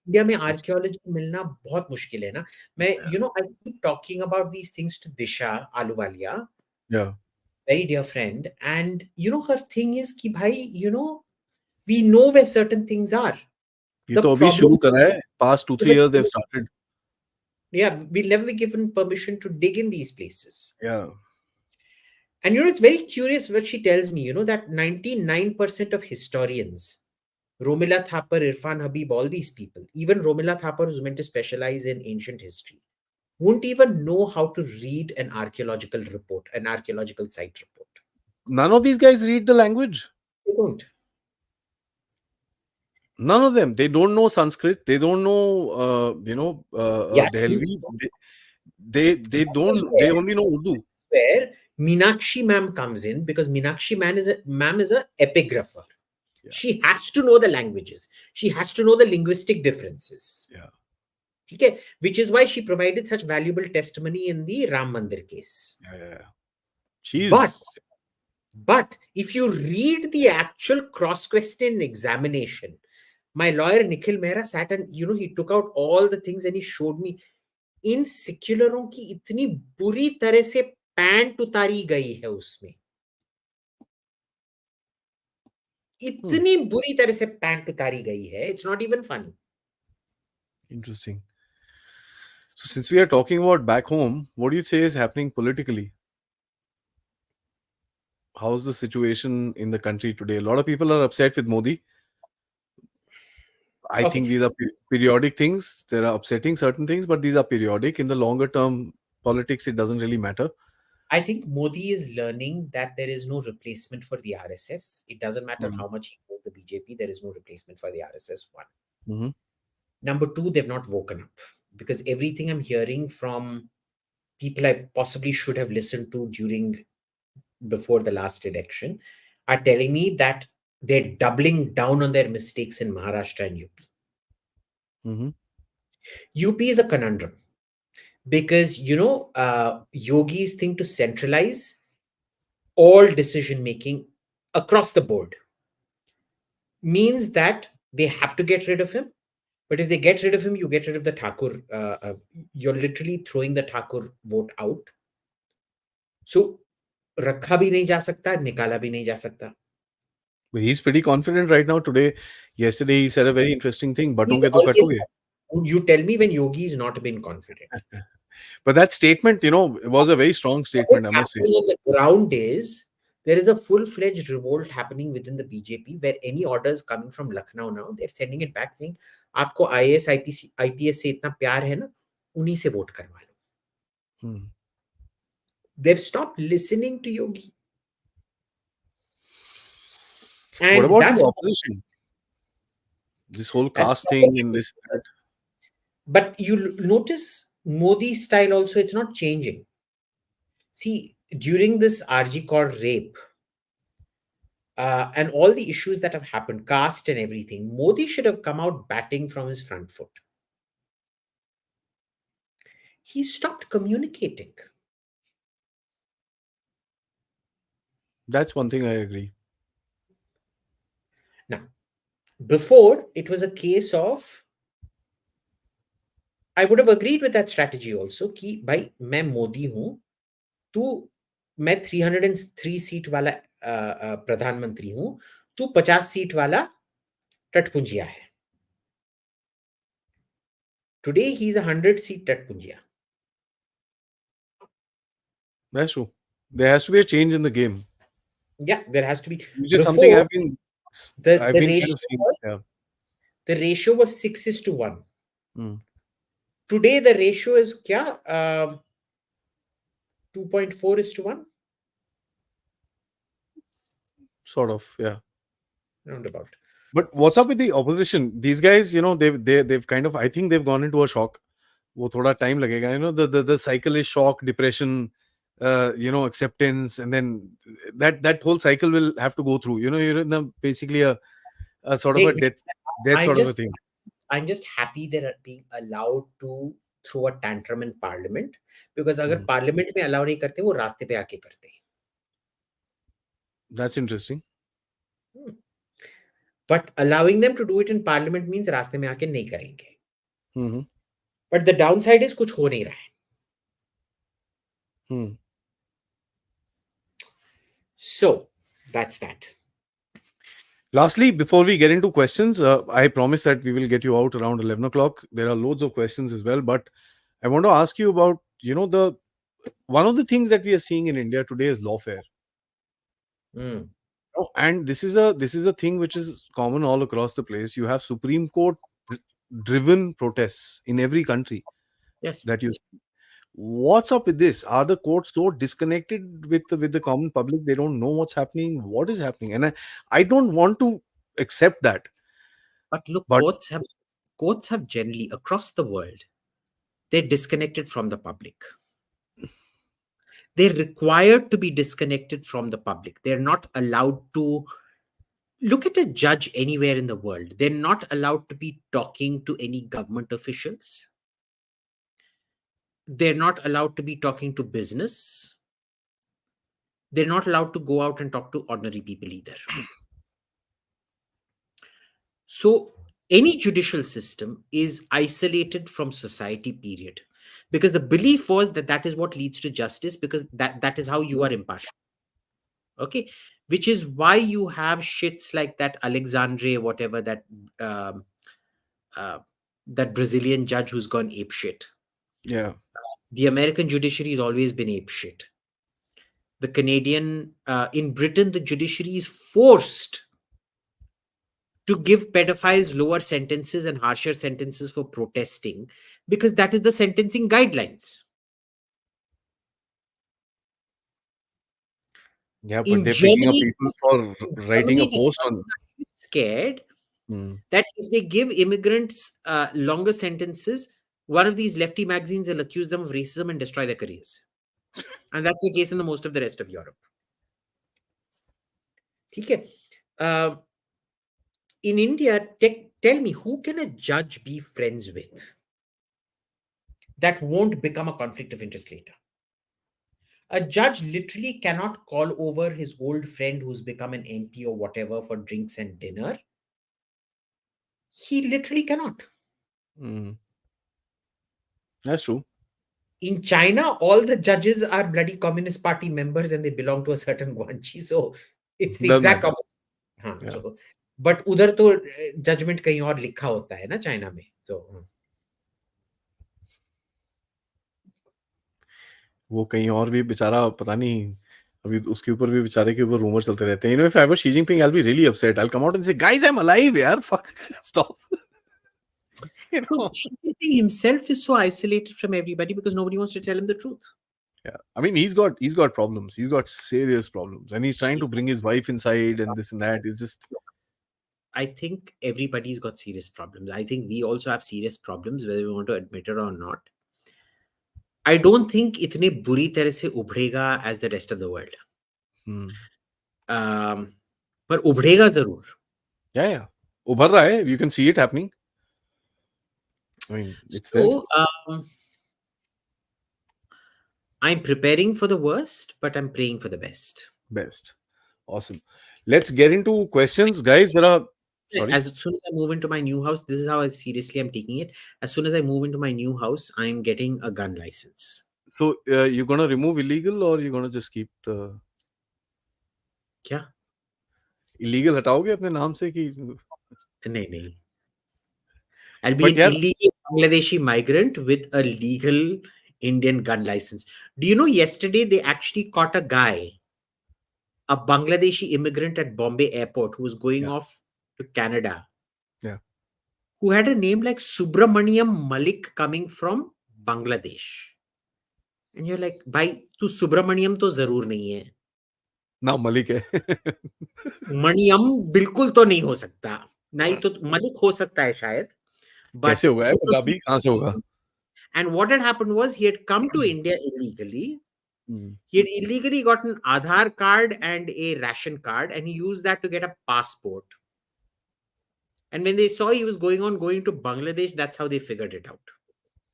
Speaker 2: India में archaeology मिलना बहुत मुश्किल है ना. मैं I keep talking about these things to Disha Aluwalia, very dear friend, and her thing is कि भाई we know where certain things are.
Speaker 1: ये तो अभी शुरू करा है. Past 2-3 years they've started.
Speaker 2: Yeah, we'll never be given permission to dig in these places.
Speaker 1: Yeah.
Speaker 2: And it's very curious what she tells me, that 99% of historians, Romila Thapar, Irfan Habib, all these people, even Romila Thapar, who's meant to specialize in ancient history, won't even know how to read an archaeological report, an archaeological site report.
Speaker 1: None of these guys read the language.
Speaker 2: They don't.
Speaker 1: None of them. They don't know Sanskrit. They don't know, Delhi. They don't. They only know Urdu.
Speaker 2: Where Meenakshi ma'am comes in, because Meenakshi ma'am is a epigrapher. Yeah. She has to know the languages. She has to know the linguistic differences.
Speaker 1: Yeah.
Speaker 2: Okay, which is why she provided such valuable testimony in the Ram Mandir case.
Speaker 1: Yeah.
Speaker 2: But if you read the actual cross-question examination, my lawyer Nikhil Mehra sat and he took out all the things and he showed me, इन सेक्युलरों की इतनी बुरी तरह से pant उतारी गई है उसमें, इतनी बुरी तरह से पैंट उतारी गई है, it's not even funny.
Speaker 1: Interesting. So since we are talking about back home, what do you say is happening politically? how's the situation in the country today? A lot of people are upset with Modi. I
Speaker 2: Okay,
Speaker 1: think these are periodic things. There are upsetting certain things, but these are periodic. In the longer term politics, it doesn't really matter.
Speaker 2: I think Modi is learning that there is no replacement for the RSS. It doesn't matter
Speaker 1: Mm.
Speaker 2: how much he knows the BJP, there is no replacement for the RSS. One.
Speaker 1: Mm-hmm.
Speaker 2: Number two, they've not woken up, because everything I'm hearing from people I possibly should have listened to during before the last election are telling me that they're doubling down on their mistakes in Maharashtra and UP.
Speaker 1: Mm-hmm.
Speaker 2: UP is a conundrum because yogis think to centralize all decision making across the board means that they have to get rid of him. But if they get rid of him, you get rid of the Thakur. You're literally throwing the Thakur vote out. So रखा भी नहीं जा सकता, निकाला भी नहीं जा सकता.
Speaker 1: But he's pretty confident right now. Yesterday, he said a very interesting thing.
Speaker 2: He's
Speaker 1: Batonge to
Speaker 2: always.
Speaker 1: katoge.
Speaker 2: You tell me when Yogi has not been confident.
Speaker 1: But that statement, was a very strong
Speaker 2: What
Speaker 1: statement,
Speaker 2: is
Speaker 1: I must say.
Speaker 2: happening on the ground is there is a full-fledged revolt happening within the BJP where any orders coming from Lucknow now, they're sending it back saying, आपको IAS, IPS से इतना प्यार है ना, उन्हीं से vote करवा लो.
Speaker 1: Hmm.
Speaker 2: They've stopped listening to Yogi.
Speaker 1: What
Speaker 2: And
Speaker 1: about
Speaker 2: that's
Speaker 1: the opposition? This whole
Speaker 2: that's
Speaker 1: caste thing and this. That.
Speaker 2: but you notice Modi style also, it's not changing. See, during this RG Kaur rape, and all the issues that have happened, caste and everything, Modi should have come out batting from his front foot. He stopped communicating.
Speaker 1: That's one thing I agree.
Speaker 2: Now, before, it was a case of, I would have agreed with that strategy also कि भाई मैं मोदी हूं, तू मैं 303 seat वाला प्रधानमंत्री हूं, तू 50 सीट वाला टटपुंजिया है. Today he is a 100 seat टटपुंजिया.
Speaker 1: That's true. There has to be a change in the game,
Speaker 2: Yeah, there has to be.
Speaker 1: which is something
Speaker 2: Before, the
Speaker 1: I've been kind of
Speaker 2: ratio
Speaker 1: seeing.
Speaker 2: was
Speaker 1: Yeah.
Speaker 2: the ratio was 6:1.
Speaker 1: Mm.
Speaker 2: Today the ratio is kya? 2.4:1.
Speaker 1: Sort of, yeah.
Speaker 2: Roundabout.
Speaker 1: But what's up with the opposition? These guys, they've kind of, I think they've gone into a shock. वो थोड़ा time लगेगा. The cycle is shock, depression, acceptance, and then that whole cycle will have to go through. You're in basically a sort of a
Speaker 2: Hey,
Speaker 1: death
Speaker 2: I'm
Speaker 1: sort of a
Speaker 2: just
Speaker 1: thing.
Speaker 2: I'm just happy they're being allowed to throw a tantrum in parliament, because अगर
Speaker 1: Mm.
Speaker 2: parliament में allow नहीं करते, वो रास्ते पे आके करते.
Speaker 1: That's interesting.
Speaker 2: But allowing them to do it in parliament means रास्ते में आके नहीं करेंगे.
Speaker 1: Mm-hmm.
Speaker 2: But the downside is कुछ हो नहीं रहा है.
Speaker 1: Hmm.
Speaker 2: So that's that.
Speaker 1: Lastly, before we get into questions, I promise that we will get you out around 11 o'clock. There are loads of questions as well, but I want to ask you about, the one of the things that we are seeing in India today is lawfare.
Speaker 2: Mm.
Speaker 1: And this is a thing which is common all across the place. You have Supreme Court driven protests in every country
Speaker 2: Yes.
Speaker 1: that you see. What's up with this? Are the courts so disconnected with the common public? They don't know what's happening. What is happening? And I don't want to accept that.
Speaker 2: But look,
Speaker 1: But
Speaker 2: courts have generally across the world, they're disconnected from the public. They're required to be disconnected from the public. They're not allowed to look at a judge anywhere in the world. They're not allowed to be talking to any government officials. They're not allowed to be talking to business. They're not allowed to go out and talk to ordinary people either. So any judicial system is isolated from society, period. Because the belief was that that is what leads to justice, because that is how you are impartial. Okay, which is why you have shits like that Alexandre, whatever, um, uh, that Brazilian judge who's gone ape shit.
Speaker 1: yeah,
Speaker 2: The American judiciary has always been ape shit. The Canadian, in Britain, the judiciary is forced to give pedophiles lower sentences and harsher sentences for protesting because that is the sentencing guidelines.
Speaker 1: Yeah, but
Speaker 2: In
Speaker 1: they're picking up
Speaker 2: Germany,
Speaker 1: people for writing a
Speaker 2: Germany, the
Speaker 1: post on.
Speaker 2: Germans are scared
Speaker 1: Hmm.
Speaker 2: that if they give immigrants longer sentences, one of these lefty magazines will accuse them of racism and destroy their careers. And that's the case in the most of the rest of Europe. Okay. In India, tell me, who can a judge be friends with that won't become a conflict of interest later? A judge literally cannot call over his old friend who's become an MP or whatever for drinks and dinner. He literally cannot.
Speaker 1: Hmm. That's true.
Speaker 2: In China, all the judges are bloody Communist Party members and they belong to a certain Guanchi. So it's the
Speaker 1: Doesn't
Speaker 2: exact
Speaker 1: matter.
Speaker 2: opposite. हाँ,
Speaker 1: Yeah.
Speaker 2: so but उधर तो judgement कहीं और लिखा होता है ना China में. So
Speaker 1: वो कहीं और भी बेचारा पता नहीं अभी उसके ऊपर भी बेचारे के ऊपर रूमर चलते रहते हैं. You know, if I was Xi Jinping, I'll be really upset. I'll come out and say, guys, I'm alive, yaar. Fuck, stop. You
Speaker 2: so
Speaker 1: know.
Speaker 2: Xi Jinping himself is so isolated from everybody because nobody wants to tell him the truth.
Speaker 1: Yeah, I mean, he's got problems. He's got serious problems, and he's trying to bring his wife inside and this and that. It's just
Speaker 2: I think everybody's got serious problems. I think we also have serious problems, whether we want to admit it or not. I don't think इतने बुरी तरह से उभरेगा as the rest of the world. पर उभरेगा जरूर.
Speaker 1: yeah. उभर रहा है. You can see it happening. I mean, it's there.
Speaker 2: So I'm preparing for the worst, but I'm praying for the best.
Speaker 1: Best. Awesome. Let's get into questions, guys. Sorry.
Speaker 2: As soon as I move into my new house, this is how seriously I'm taking it. As soon as I move into my new house, I'm getting a gun license.
Speaker 1: So you're gonna remove illegal or you're gonna just keep the
Speaker 2: क्या?
Speaker 1: illegal हटाओगे अपने नाम से कि
Speaker 2: नहीं. I'll be
Speaker 1: But
Speaker 2: an
Speaker 1: yeah,
Speaker 2: illegal Bangladeshi migrant with a legal Indian gun license. Do you know yesterday they actually caught a guy, a Bangladeshi immigrant at Bombay airport who was going
Speaker 1: yeah,
Speaker 2: off to Canada,
Speaker 1: yeah.
Speaker 2: who had a name like Subramaniam Malik coming from Bangladesh. And you're like, भाई तू सुब्रमण्यम तो जरूर नहीं है.
Speaker 1: ना मलिक है.
Speaker 2: मणियम बिल्कुल तो नहीं हो सकता. नहीं तो मलिक हो सकता है शायद. But
Speaker 1: कैसे होगा? पंजाबी कहाँ से होगा?
Speaker 2: And what had happened was he had come to India illegally. He had illegally got an Aadhaar card and a ration card, and he used that to get a passport. And when they saw he was going to Bangladesh, that's how they figured it out.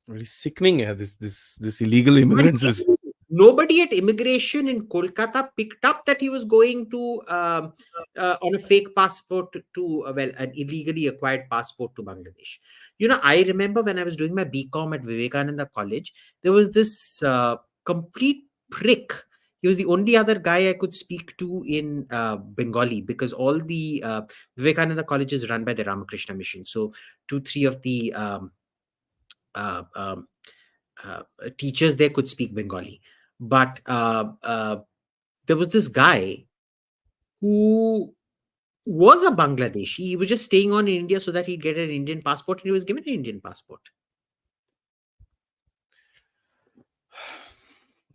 Speaker 1: Really sickening, yeah. This illegal immigrants is.
Speaker 2: Nobody at immigration in Kolkata picked up that he was going to on a fake passport to an illegally acquired passport to Bangladesh. You know, I remember when I was doing my BCom at Vivekananda College, there was this complete prick. He was the only other guy I could speak to in Bengali because all the Vivekananda College is run by the Ramakrishna Mission. So 2-3 of the teachers there could speak Bengali. But there was this guy who was a Bangladeshi. He was just staying on in India so that he'd get an Indian passport, and he was given an Indian passport.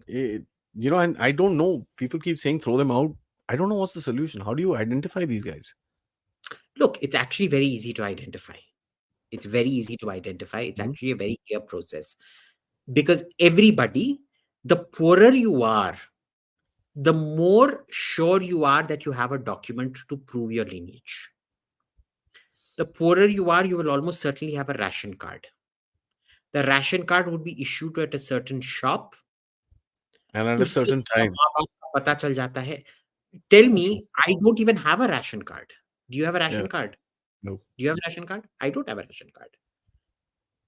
Speaker 1: You know, and I don't know. People keep saying throw them out. I don't know what's the solution. How do you identify these guys?
Speaker 2: Look, it's actually very easy to identify. It's very easy to identify. It's actually a very clear process. Because everybody, the poorer you are, the more sure you are that you have a document to prove your lineage. The poorer you are, you will almost certainly have a ration card. The ration card would be issued at a certain shop.
Speaker 1: And at a certain time.
Speaker 2: पता चल जाता है. Tell me, I don't even have a ration card. Do you have a ration card?
Speaker 1: No.
Speaker 2: Do you have a ration card? I don't have a ration card.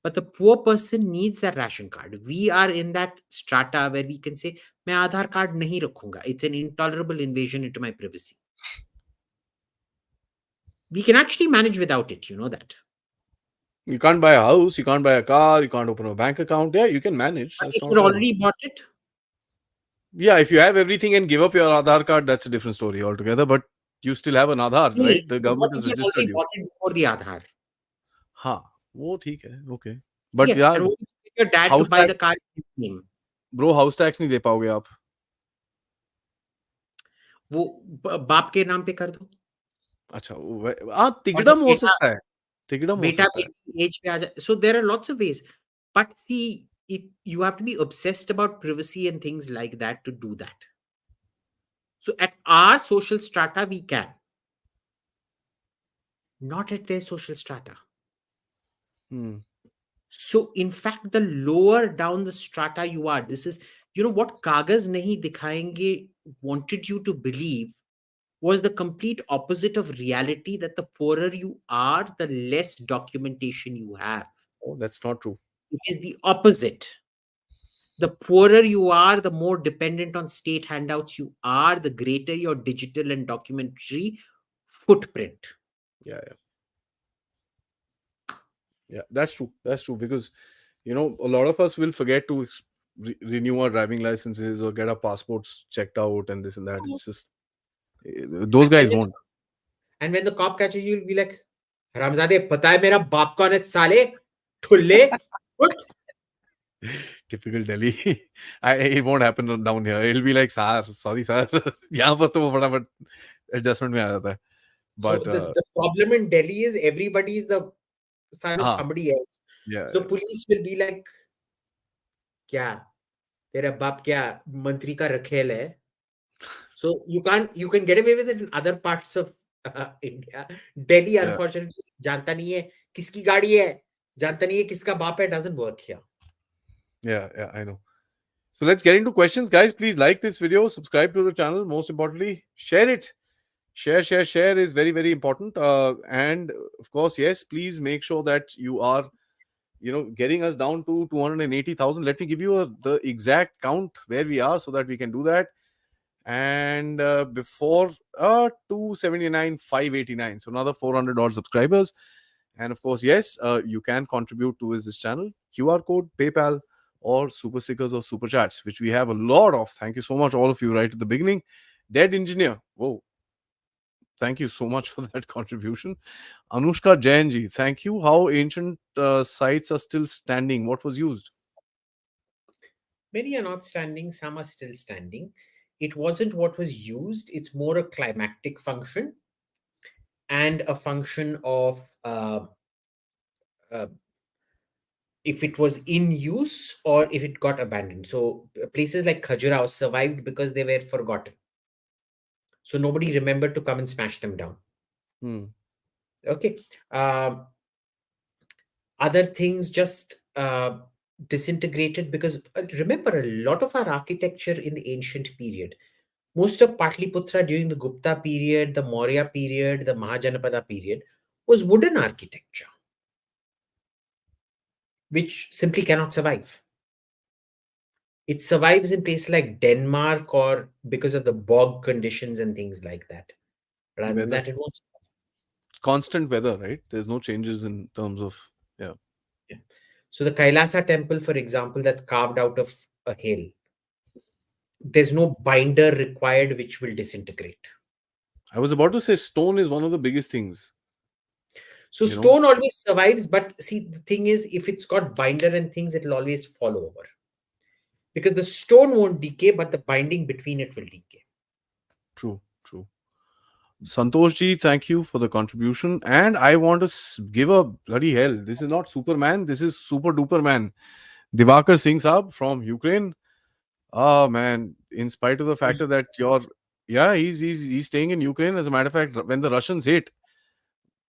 Speaker 2: But the poor person needs that ration card. We are in that strata where we can say, मैं आधार card नहीं रखूंगा. It's an intolerable invasion into my privacy. We can actually manage without it. You know that.
Speaker 1: You can't buy a house. You can't buy a car. You can't open a bank account. Yeah, you can manage.
Speaker 2: But if you already bought it,
Speaker 1: Yeah, if you have everything and give up your Aadhaar card, that's a different story altogether. But you still have an Aadhaar, right?
Speaker 2: Yes,
Speaker 1: The
Speaker 2: but what
Speaker 1: government
Speaker 2: if
Speaker 1: has
Speaker 2: you had already
Speaker 1: registered you.
Speaker 2: bought it before the Aadhaar?
Speaker 1: हाँ, वो ठीक है, okay. But
Speaker 2: Yeah,
Speaker 1: yeah,
Speaker 2: and what if you get your dad to
Speaker 1: house
Speaker 2: buy the
Speaker 1: tax,
Speaker 2: car in his name?
Speaker 1: bro, house tax नहीं दे पाओगे आप.
Speaker 2: वो बाप के नाम पे कर दो
Speaker 1: अच्छा, हाँ,
Speaker 2: और जब
Speaker 1: तिगड़म हो
Speaker 2: बेटा
Speaker 1: सकता है. तिगड़म हो
Speaker 2: बेटा
Speaker 1: सकता है.
Speaker 2: बेटी एज पे आ जाए so there are lots of ways but see it you have to be obsessed about privacy and things like that to do that. So at our social strata we can, not at their social strata.
Speaker 1: Hmm.
Speaker 2: So in fact the lower down the strata you are, this is, you know, what Kagaz Nahi Dikhayenge wanted you to believe was the complete opposite of reality, that the poorer you are the less documentation you have.
Speaker 1: Oh, that's not true.
Speaker 2: It is the opposite. The poorer you are, the more dependent on state handouts you are, the greater your digital and documentary footprint.
Speaker 1: Yeah, yeah, yeah. That's true. That's true because a lot of us will forget to renew our driving licenses or get our passports checked out and this and that. It's just those
Speaker 2: And
Speaker 1: guys
Speaker 2: when,
Speaker 1: won't.
Speaker 2: and when the cop catches you, you'll be like, Ramzade, pata hai mera baap kaun hai sale? Thulle? What?
Speaker 1: Typical Delhi. It won't happen down here. It'll be like, sir, sorry, sir. यहाँ पर तो वो फटाफट adjustment में आ जाता है.
Speaker 2: So
Speaker 1: But
Speaker 2: the problem in Delhi is everybody is the son of
Speaker 1: हाँ,
Speaker 2: somebody else.
Speaker 1: yeah,
Speaker 2: So police will be like, क्या तेरा बाप क्या मंत्री का रखेल है? So you can get away with it in other parts of India. Delhi,
Speaker 1: yeah,
Speaker 2: unfortunately, जानता नहीं है किसकी गाड़ी है, जानता नहीं है किसका बाप है, doesn't work here.
Speaker 1: yeah, I know. So let's get into questions, guys. Please like this video, subscribe to the channel. Most importantly, share it. Share is very, very important. And of course, yes, please make sure that you are, getting us down to 280,000. Let me give you the exact count where we are so that we can do that. And before 279 589, so another 400 odd subscribers. And of course, yes, you can contribute towards this channel. QR code, PayPal, or super stickers or super chats, which we have a lot of. Thank you so much, all of you, right at the beginning. Dead engineer, whoa, thank you so much for that contribution. Anushka Jainji, thank you. How ancient sites are still standing? What was used?
Speaker 2: Many are not standing, some are still standing. It wasn't what was used, it's more a climactic function and a function of uh, if it was in use or if it got abandoned. So places like Khajuraho survived because they were forgotten. So nobody remembered to come and smash them down.
Speaker 1: Hmm.
Speaker 2: Okay. Other things just disintegrated because remember, a lot of our architecture in the ancient period, most of Patliputra during the Gupta period, the Maurya period, the Mahajanapada period, was wooden architecture, which simply cannot survive. It survives in places like Denmark or because of the bog conditions and things like that. Rather than
Speaker 1: Weather.
Speaker 2: that, it won't
Speaker 1: Constant weather, right? There's no changes in terms of, yeah.
Speaker 2: survive. So the Kailasa temple, for example, that's carved out of a hill, there's no binder required which will disintegrate.
Speaker 1: I was about to say stone is one of the biggest things,
Speaker 2: So
Speaker 1: you know.
Speaker 2: stone always survives, but see, the thing is, if it's got binder and things, it'll always fall over because the stone won't decay, but the binding between it will decay.
Speaker 1: True, true. Santosh ji, thank you for the contribution. And I want to give a bloody hell. This is not Superman. This is Super Duper Man. Divakar Singh Saab from Ukraine. Oh man, in spite of the fact that yeah, he's staying in Ukraine. As a matter of fact, when the Russians hit,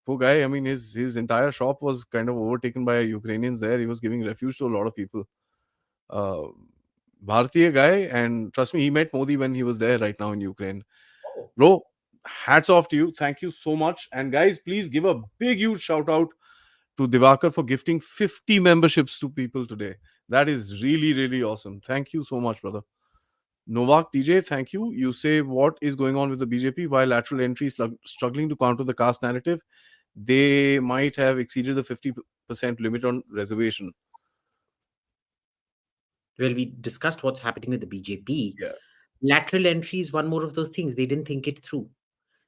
Speaker 1: poor guy. I mean, his entire shop was kind of overtaken by Ukrainians there. He was giving refuge to a lot of people. Uh, Bharatiya guy, and trust me, he met Modi when he was there right now in Ukraine.
Speaker 2: Oh,
Speaker 1: Bro, hats off to you. Thank you so much. And guys, please give a big, huge shout out to Divakar for gifting 50 memberships to people today. That is really, really awesome. Thank you so much, brother. Novak DJ, thank you. You say what is going on with the BJP while lateral entry is struggling to counter the caste narrative. They might have exceeded the 50% limit on reservation.
Speaker 2: well, we discussed what's happening with the BJP.
Speaker 1: Yeah.
Speaker 2: Lateral entry is one more of those things. They didn't think it through.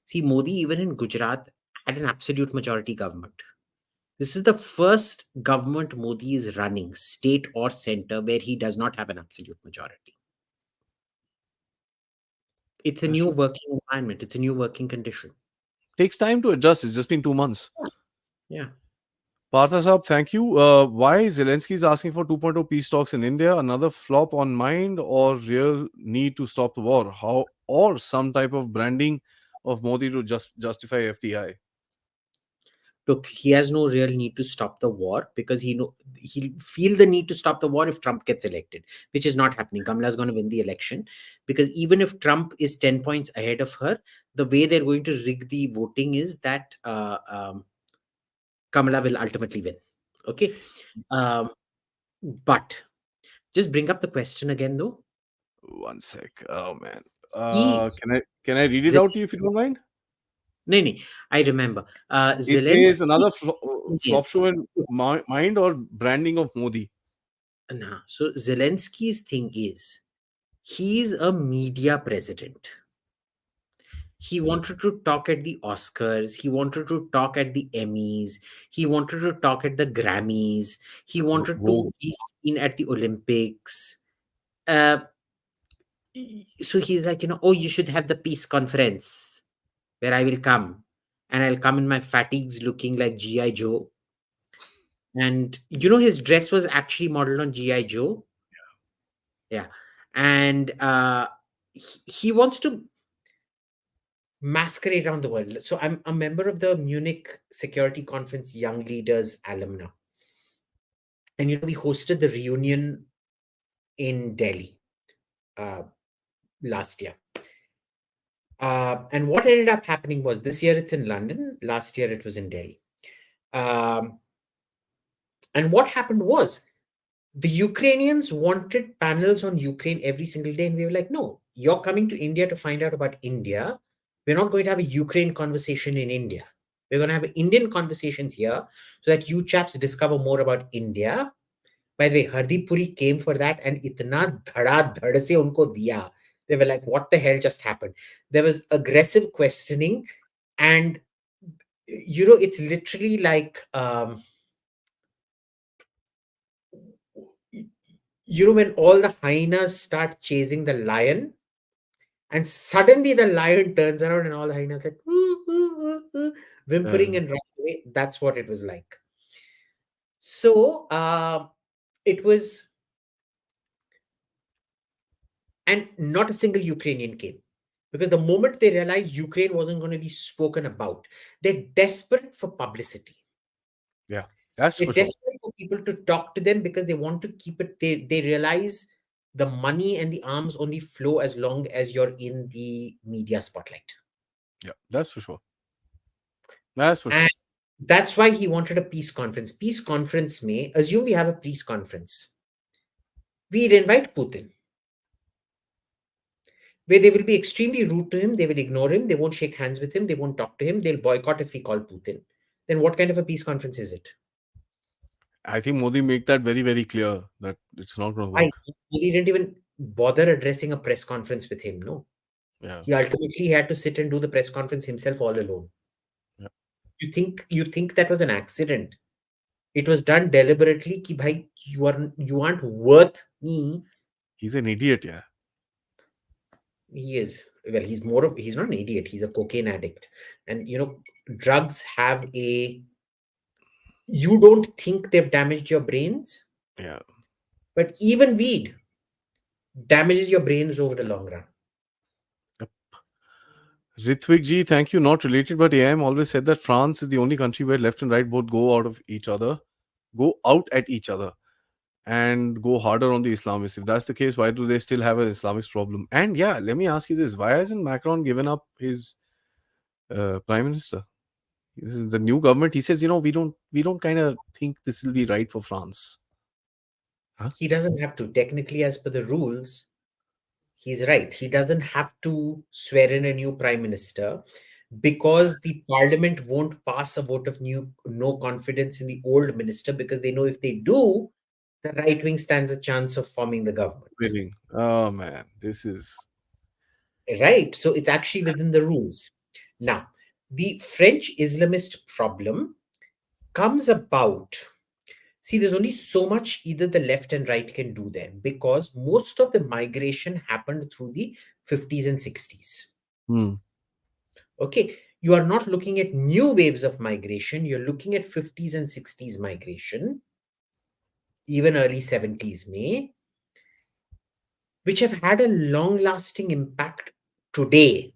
Speaker 2: See, Modi, even in Gujarat, had an absolute majority government. This is the first government Modi is running, state or center, where he does not have an absolute majority. It's a
Speaker 1: That's
Speaker 2: new
Speaker 1: true.
Speaker 2: working environment. It's a new working condition.
Speaker 1: Takes time to adjust. It's just been 2 months.
Speaker 2: Yeah.
Speaker 1: Partha Saab, thank you. Why Zelensky is asking for 2.0 peace talks in India? Another flop on mind or real need to stop the war? How or some type of branding of Modi to just justify FDI?
Speaker 2: Look, he has no real need to stop the war because he'll feel the need to stop the war if Trump gets elected, which is not happening. Kamala is going to win the election because even if Trump is 10 points ahead of her, the way they're going to rig the voting is that Kamala will ultimately win. Okay. Um, but just bring up the question again, though.
Speaker 1: One sec. Oh man.
Speaker 2: He,
Speaker 1: Can I read it out to you if you don't mind?
Speaker 2: no, no, I remember.
Speaker 1: It says another
Speaker 2: Zelensky's thing is,
Speaker 1: flop show in mind or branding of Modi.
Speaker 2: nah, so Zelensky's thing is, he's a media president. He wanted to talk at the Oscars. He wanted to talk at the Emmys. He wanted to talk at the Grammys. He wanted to
Speaker 1: Vogue.
Speaker 2: be seen at the Olympics. Uh, so he's like, oh, you should have the peace conference where I will come. And I'll come in my fatigues looking like G.I. Joe. And his dress was actually modeled on G.I. Joe. Yeah. And he wants to masquerade around the world. So I'm a member of the Munich Security Conference Young Leaders Alumna. And we hosted the reunion in Delhi uh, last year. And what ended up happening was this year it's in London, last year it was in Delhi. Um, and what happened was the Ukrainians wanted panels on Ukraine every single day. And we were like, no, you're coming to India to find out about India. We're not going to have a Ukraine conversation in India. We're going to have Indian conversations here so that you chaps discover more about India. By the way, Hardeep Puri came for that and itna dhada dhad se unko diya. They were like, what the hell just happened? There was aggressive questioning. And, it's literally like, when all the hyenas start chasing the lion, and suddenly the lion turns around and all the hyenas like whimpering and running away. That's what it was like. So it was, and not a single Ukrainian came because the moment they realized Ukraine wasn't going to be spoken about, they're desperate for publicity.
Speaker 1: Yeah, that's
Speaker 2: They're
Speaker 1: for sure.
Speaker 2: desperate for people to talk to them because they want to keep it. They realize the money and the arms only flow as long as you're in the media spotlight.
Speaker 1: Yeah, that's for sure. That's for
Speaker 2: And
Speaker 1: sure.
Speaker 2: that's why he wanted a peace conference. Peace conference may assume we have a peace conference. We'd invite Putin, where they will be extremely rude to him. They will ignore him. They won't shake hands with him. They won't talk to him. They'll boycott if we call Putin. Then what kind of a peace conference is it?
Speaker 1: I think Modi make that very, very clear that it's not going to
Speaker 2: I
Speaker 1: work.
Speaker 2: He didn't even bother addressing a press conference with him. No,
Speaker 1: Yeah,
Speaker 2: he ultimately had to sit and do the press conference himself all alone.
Speaker 1: yeah.
Speaker 2: You think that was an accident? It was done deliberately. Ki bhai, you aren't worth me.
Speaker 1: He's an idiot. Yeah,
Speaker 2: He is. Well, he's not an idiot. He's a cocaine addict. And drugs have you don't think they've damaged your brains,
Speaker 1: yeah.
Speaker 2: but even weed damages your brains over the long run.
Speaker 1: Yep. Ritvik ji, thank you. Not related, but AM always said that France is the only country where left and right both go out at each other, and go harder on the Islamists. If that's the case, why do they still have an Islamist problem? And yeah, let me ask you this: why hasn't Macron given up his prime minister? This is the new government. He says, we don't kind of think this will be right for France. Huh?
Speaker 2: He doesn't have to. Technically, as per the rules, he's right. He doesn't have to swear in a new prime minister because the parliament won't pass a vote of no confidence in the old minister because they know if they do, the right wing stands a chance of forming the government.
Speaker 1: Winning. Oh man, this is.
Speaker 2: right? So it's actually within the rules. Now, the French Islamist problem comes about. See, there's only so much either the left and right can do there, because most of the migration happened through the 50s and 60s.
Speaker 1: Hmm.
Speaker 2: Okay, you are not looking at new waves of migration, you're looking at 50s and 60s migration, even early 70s may, which have had a long lasting impact today,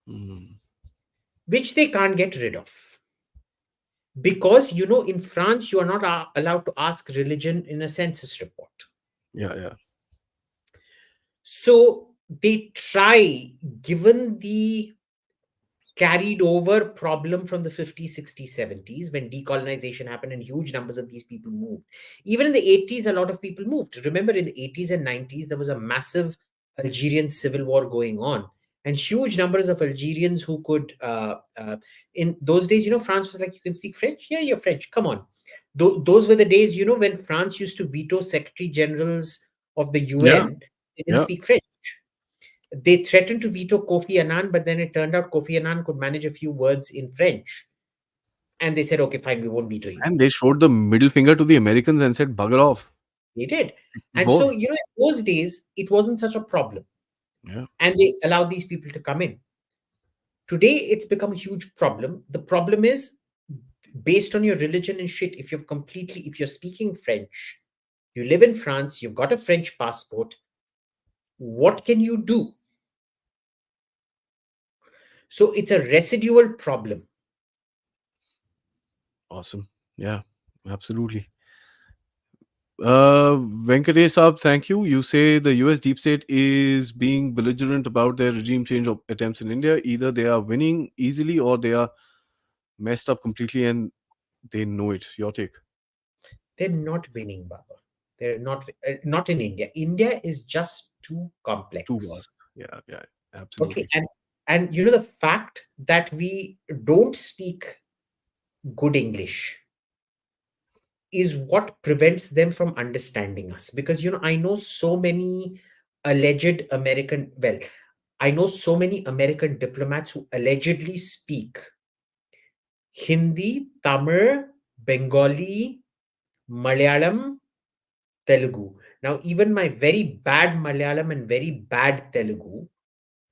Speaker 1: Hmm.
Speaker 2: which they can't get rid of. Because, in France, you are not allowed to ask religion in a census report.
Speaker 1: Yeah, yeah.
Speaker 2: So they try, given the carried over problem from the 50s, 60s, 70s, when decolonization happened and huge numbers of these people moved. Even in the 80s, a lot of people moved. Remember, in the 80s and 90s, there was a massive Algerian civil war going on. And huge numbers of Algerians who could, in those days, France was like, you can speak French? Yeah, you're French. Come on. Those were the days, when France used to veto secretary generals of the
Speaker 1: Yeah,
Speaker 2: UN, they didn't
Speaker 1: yeah.
Speaker 2: speak French. They threatened to veto Kofi Annan, but then it turned out Kofi Annan could manage a few words in French. And they said, okay, fine, we won't veto you.
Speaker 1: And they showed the middle finger to the Americans and said, "Bugger off."
Speaker 2: They did. And so,
Speaker 1: 64.
Speaker 2: in those days, it wasn't such a problem.
Speaker 1: Yeah.
Speaker 2: And they allowed these people to come in. Today, it's become a huge problem. The problem is based on your religion and shit. If you're speaking French, you live in France, you've got a French passport, what can you do? So it's a residual problem.
Speaker 1: Awesome. Yeah, absolutely. Venkatesh Saab, thank you. You say the US deep state is being belligerent about their regime change attempts in India. Either they are winning easily or they are messed up completely and they know it. Your take.
Speaker 2: They're not winning, Baba. They're not in India. India is just too
Speaker 1: Too
Speaker 2: complex.
Speaker 1: vast. Yeah, yeah,
Speaker 2: Okay,
Speaker 1: absolutely.
Speaker 2: and the fact that we don't speak good English is what prevents them from understanding us. Because I know so many alleged American. Well, I know so many American diplomats who allegedly speak Hindi, Tamil, Bengali, Malayalam, Telugu. Now, even my very bad Malayalam and very bad Telugu,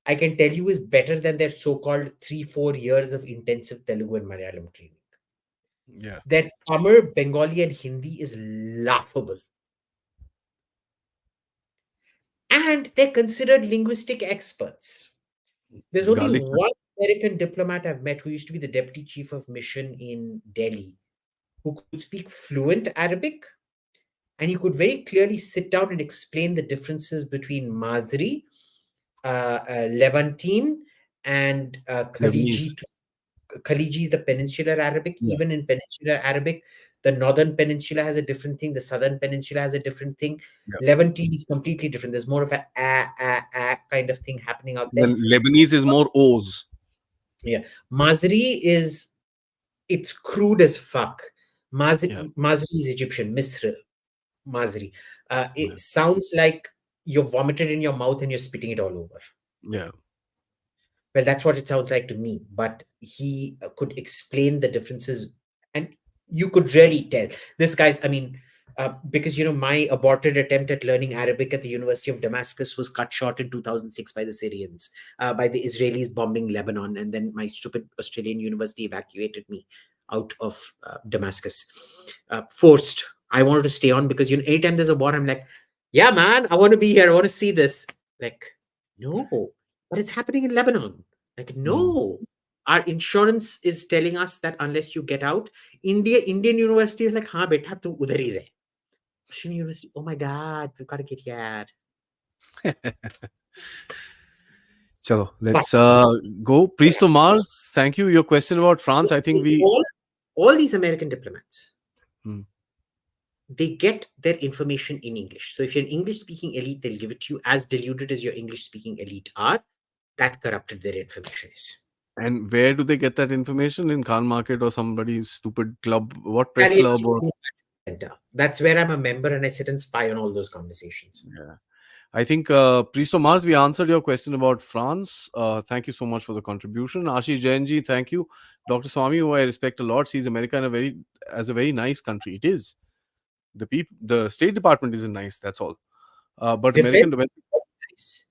Speaker 2: I can tell you is better than their so-called 3-4 years of intensive Telugu and Malayalam training.
Speaker 1: Yeah.
Speaker 2: Their Tamil, Bengali, and Hindi is laughable. And they're considered linguistic experts. There's only
Speaker 1: Garlic.
Speaker 2: one American diplomat I've met who used to be the deputy chief of mission in Delhi, who could speak fluent Arabic, and he could very clearly sit down and explain the differences between Mazri, Levantine, and
Speaker 1: Lebanese.
Speaker 2: Khaliji. Khaliji is the peninsular Arabic.
Speaker 1: Yeah.
Speaker 2: Even in peninsular Arabic, the northern peninsula has a different thing. The southern peninsula has a different thing.
Speaker 1: Yeah.
Speaker 2: Levantine is completely different. There's more of a kind of thing happening out there.
Speaker 1: Then Lebanese is more O's.
Speaker 2: Yeah, Mazri it's crude as fuck.
Speaker 1: Yeah.
Speaker 2: Mazri is Egyptian. Misr, Mazri.
Speaker 1: Yeah.
Speaker 2: It sounds like you've vomited in your mouth and you're spitting it all over.
Speaker 1: Yeah.
Speaker 2: Well, that's what it sounds like to me. But he could explain the differences, and you could really tell this guy's. I mean, because my aborted attempt at learning Arabic at the University of Damascus was cut short in 2006 by the Syrians, by the Israelis bombing Lebanon, and then my stupid Australian university evacuated me out of Damascus, forced. I wanted to stay on because anytime there's a war, I'm like, yeah, man, I want to be here. I want to see this. Like, no, but it's happening in Lebanon. Like,
Speaker 1: Mm.
Speaker 2: no, our insurance is telling us that unless you get out, Indian University is like, हाँ बेटा तू उधर ही रह. Australian University, oh my God, we've got to get here.
Speaker 1: Chalo,
Speaker 2: But
Speaker 1: let's go. Priest of Mars, thank you. Your question about France, I think we.
Speaker 2: all these American diplomats,
Speaker 1: Hmm.
Speaker 2: they get their information in English. So if you're an English-speaking elite, they'll give it to you. As deluded as your English-speaking elite are, that corrupted their information is.
Speaker 1: And where do they get that information? In Khan Market or somebody's stupid club? What press
Speaker 2: Italian
Speaker 1: club or?
Speaker 2: Center. That's where I'm a member and I sit and spy on all those conversations.
Speaker 1: Yeah. I think, Priest of Mars, we answered your question about France. Thank you so much for the contribution. Ashish Jainji, thank you. Dr. Swami, who I respect a lot, sees America in a very as a very nice country. It is. The State Department isn't nice. That's all. But
Speaker 2: Defense,
Speaker 1: American domestic.
Speaker 2: nice.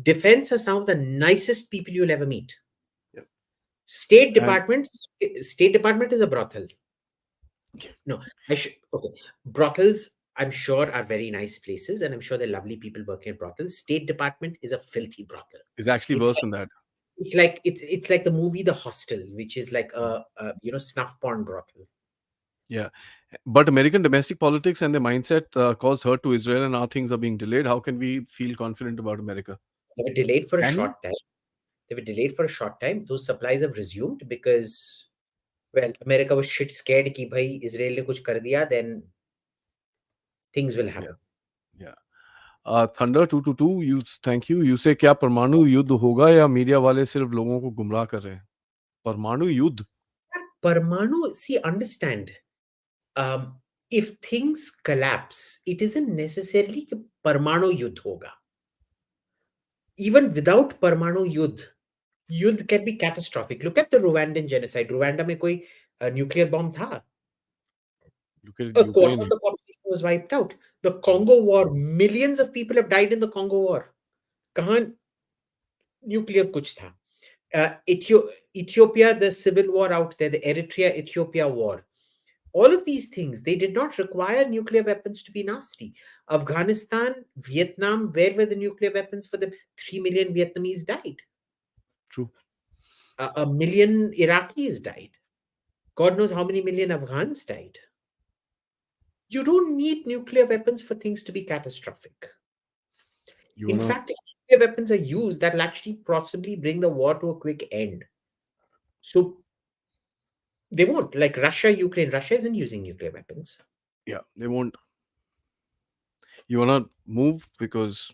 Speaker 2: Defense are some of the nicest people you'll ever meet.
Speaker 1: Yeah.
Speaker 2: State
Speaker 1: And
Speaker 2: Department, State Department is a brothel. No, I should. Okay, brothels, I'm sure, are very nice places, and I'm sure they're lovely people working at brothels. State Department is a filthy brothel.
Speaker 1: it's actually
Speaker 2: It's
Speaker 1: worse
Speaker 2: like
Speaker 1: than that.
Speaker 2: it's like the movie The Hostel, which is like a snuff porn brothel.
Speaker 1: Yeah. But American domestic politics and their mindset caused hurt to Israel, and now things are being delayed. How can we feel confident about America?
Speaker 2: They were delayed for a
Speaker 1: Can we?
Speaker 2: short time. They were delayed for a short time. Those supplies have resumed because, well, America was shit scared कि भाई Israel ने कुछ कर दिया, then things will
Speaker 1: Yeah.
Speaker 2: happen.
Speaker 1: Yeah. Thunder 222, you thank you. You say क्या परमाणु युद्ध होगा या मीडिया वाले सिर्फ लोगों को गुमराह कर रहे हैं? परमाणु युद्ध?
Speaker 2: Parmanu, see, understand. If things collapse, it isn't necessarily कि परमाणु युद्ध होगा. Even without परमाणु युद्ध can be catastrophic. Look at the Rwandan genocide. Rwanda में कोई nuclear bomb था.
Speaker 1: Look at
Speaker 2: A quarter of
Speaker 1: Ukraine.
Speaker 2: the population was wiped out. The Congo War, millions of people have died in the Congo War. कहाँ nuclear कुछ था? Ethiopia, the civil war out there, the Eritrea-Ethiopia war. All of these things, they did not require nuclear weapons to be nasty. Afghanistan, Vietnam, where were the nuclear weapons for them? 3 million Vietnamese died.
Speaker 1: True.
Speaker 2: A million Iraqis died. God knows how many million Afghans died. You don't need nuclear weapons for things to be catastrophic.
Speaker 1: You
Speaker 2: In
Speaker 1: wanna?
Speaker 2: fact, if nuclear weapons are used, that'll actually possibly bring the war to a quick end. So they won't. Like Russia, Ukraine. Russia isn't using nuclear weapons.
Speaker 1: Yeah, they won't. You wanna move because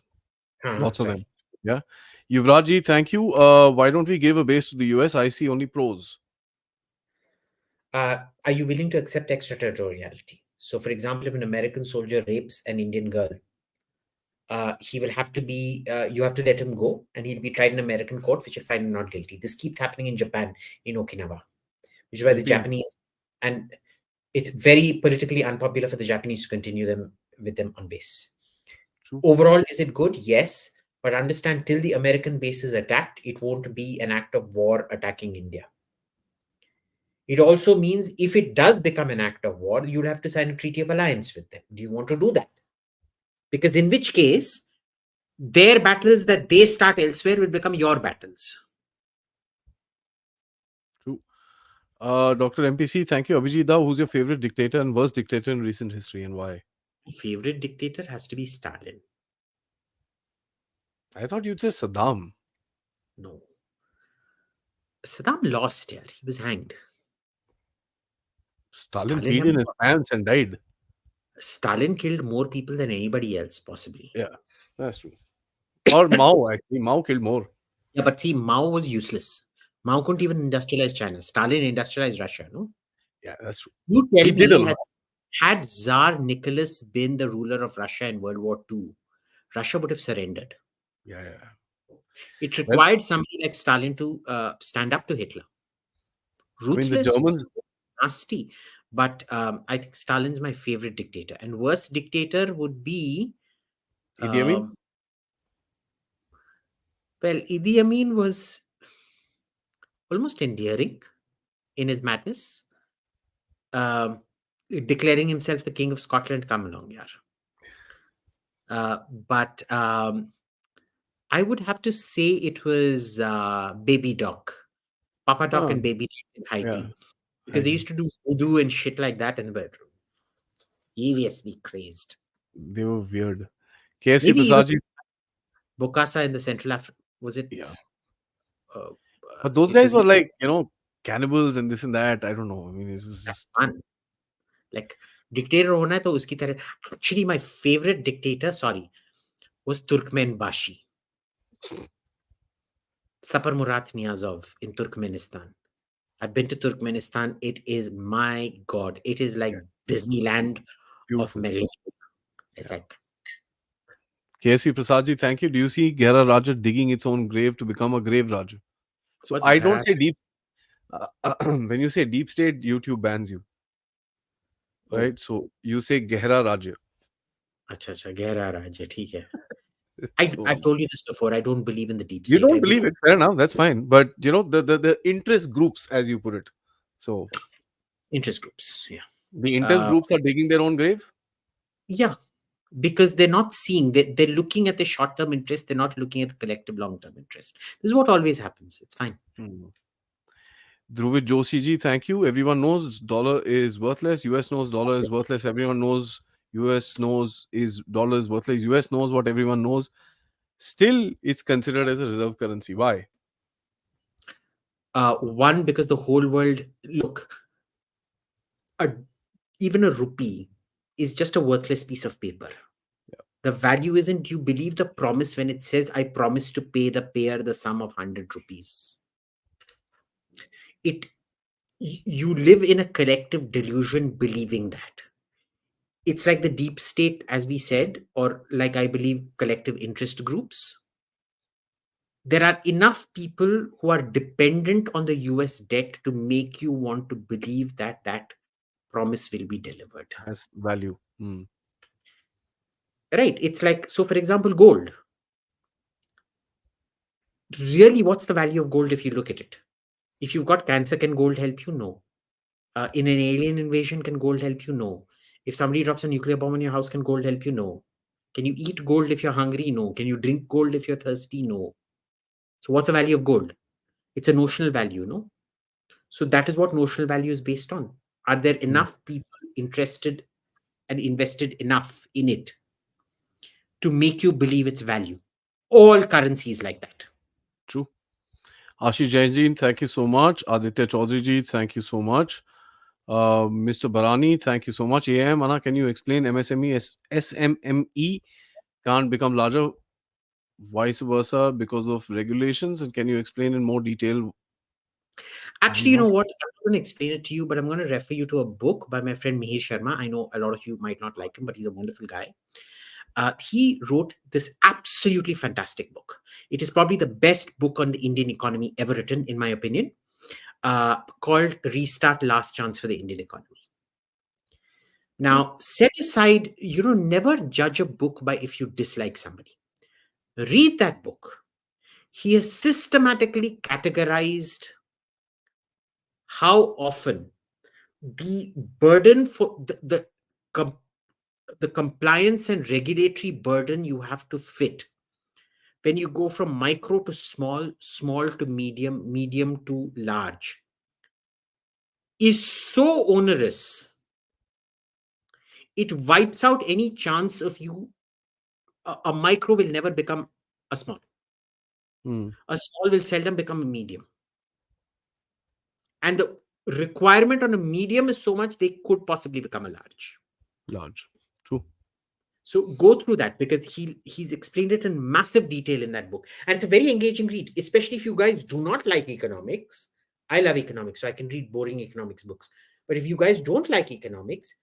Speaker 1: lots of them.
Speaker 2: Sorry.
Speaker 1: Yeah. Yuvrajji, thank you. Why don't we give a base to the US? I see only pros.
Speaker 2: Are you willing to accept extraterritoriality? So, for example, if an American soldier rapes an Indian girl, he will have to be, you have to let him go, and he'll be tried in American court, which will find him not guilty. This keeps happening in Japan, in Okinawa, which is why the
Speaker 1: Philippines.
Speaker 2: Japanese, and it's very politically unpopular for the Japanese to continue them with them on base.
Speaker 1: True.
Speaker 2: Overall, is it good? Yes. But understand, till the American base is attacked, it won't be an act of war attacking India. It also means if it does become an act of war, you'll have to sign a treaty of alliance with them. Do you want to do that? Because in which case, their battles that they start elsewhere will become your battles.
Speaker 1: True. Dr. MPC, thank you. Abhijit Iyer, who's your favorite dictator and worst dictator in recent history and why?
Speaker 2: My favorite dictator has to be Stalin.
Speaker 1: I thought you'd say Saddam.
Speaker 2: No. Saddam lost here. He was hanged.
Speaker 1: Stalin peed in his pants and died.
Speaker 2: Stalin killed more people than anybody else, possibly.
Speaker 1: Yeah, that's true. Or Mao, actually. Mao killed more.
Speaker 2: Yeah, but see, Mao was useless. Mao couldn't even industrialize China. Stalin industrialized Russia, no?
Speaker 1: Yeah, that's true.
Speaker 2: You tell
Speaker 1: He did a
Speaker 2: me,
Speaker 1: lot.
Speaker 2: had Tsar Nicholas been the ruler of Russia in World War II, Russia would have surrendered.
Speaker 1: Yeah.
Speaker 2: It required somebody like Stalin to stand up to Hitler. Ruthless,
Speaker 1: the Germans,
Speaker 2: nasty. But I think Stalin's my favorite dictator. And worst dictator would be...
Speaker 1: Idi Amin?
Speaker 2: Well, Idi Amin was almost endearing in his madness. Declaring himself the king of Scotland, come along, yaar. But I would have to say it was Baby Doc, Papa Doc and Baby Doc in Haiti. Because they used to do voodoo and shit like that in the bedroom. Seriously crazed.
Speaker 1: They were weird. KSC
Speaker 2: Maybe
Speaker 1: Prasadji.
Speaker 2: Bokassa in the Central Africa. Was it?
Speaker 1: Yeah. But those guys were like, cannibals and this and that. I don't know. I mean, it was just
Speaker 2: fun. Like, dictator hona hai to uski tarah. Actually, my favorite dictator, was Turkmenbashi. Sapar Murat Niyazov in Turkmenistan. I've been to Turkmenistan. It is, my God, it is like Disneyland
Speaker 1: beautiful.
Speaker 2: of Malaysia. It's like...
Speaker 1: KSV Prasadji, thank you. Do you see Gera Raja digging its own grave to become a grave Raja? So
Speaker 2: What's
Speaker 1: I don't
Speaker 2: Ghara?
Speaker 1: say deep. When you say deep state, YouTube bans you,
Speaker 2: Oh,
Speaker 1: right? So you say Gehra Raja.
Speaker 2: acha acha, Ghara Raj. ठीक है.
Speaker 1: So
Speaker 2: I've told you this before. I don't believe in the deep
Speaker 1: you
Speaker 2: state. I
Speaker 1: don't
Speaker 2: believe
Speaker 1: believe it, fair enough. That's fine. But the interest groups, as you put it. So
Speaker 2: interest groups. Yeah.
Speaker 1: the interest
Speaker 2: Uh,
Speaker 1: groups are digging their own grave.
Speaker 2: yeah. Because they're not seeing, they're looking at the short term interest, they're not looking at the collective long term interest. This is what always happens. It's fine.
Speaker 1: Hmm. Dhruvid Joshi ji, thank you. Everyone knows dollar is worthless. US knows dollar is worthless. Everyone knows US knows is dollar is worthless. US knows what everyone knows. Still, it's considered as a reserve currency. Why?
Speaker 2: One, because the whole world, look, a, even a rupee is just a worthless piece of paper. The value isn't you believe the promise when it says, I promise to pay the payer the sum of 100 rupees. It You live in a collective delusion believing that. It's like the deep state, as we said, or like I believe collective interest groups. There are enough people who are dependent on the US debt to make you want to believe that that promise will be delivered.
Speaker 1: Has value. Hmm.
Speaker 2: Right? It's like, so for example, gold. Really, what's the value of gold if you look at it? If you've got cancer, can gold help you? No. In an alien invasion, can gold help you? No. If somebody drops a nuclear bomb on your house, can gold help you? No. Can you eat gold if you're hungry? No. Can you drink gold if you're thirsty? No. So, what's the value of gold? It's a notional value, no? So, that is what notional value is based on. Are there
Speaker 1: Hmm.
Speaker 2: enough people interested and invested enough in it to make you believe its value? All currencies like that.
Speaker 1: True. Ashish Jain ji, thank you so much. Aditya Chaudhary ji, thank you so much. Mr. Barani, thank you so much. AM, Anna, can you explain MSME, SMME can't become larger, vice versa because of regulations? And can you explain in more detail?
Speaker 2: Actually, you know what? I'm not going to explain it to you, but I'm going to refer you to a book by my friend Mihir Sharma. I know a lot of you might not like him, but he's a wonderful guy. He wrote this absolutely fantastic book. It is probably the best book on the Indian economy ever written, in my opinion, called Restart Last Chance for the Indian Economy. Now, set aside, never judge a book by if you dislike somebody. Read that book. He has systematically categorized how often the burden for the compliance and regulatory burden you have to fit when you go from micro to small, small to medium, medium to large is so onerous. It wipes out any chance of you. A micro will never become a small.
Speaker 1: Hmm.
Speaker 2: A small will seldom become a medium. And the requirement on a medium is so much they could possibly become a large.
Speaker 1: Large. True.
Speaker 2: So go through that because he's explained it in massive detail in that book. And it's a very engaging read, especially if you guys do not like economics. I love economics, so I can read boring economics books. But if you guys don't like economics,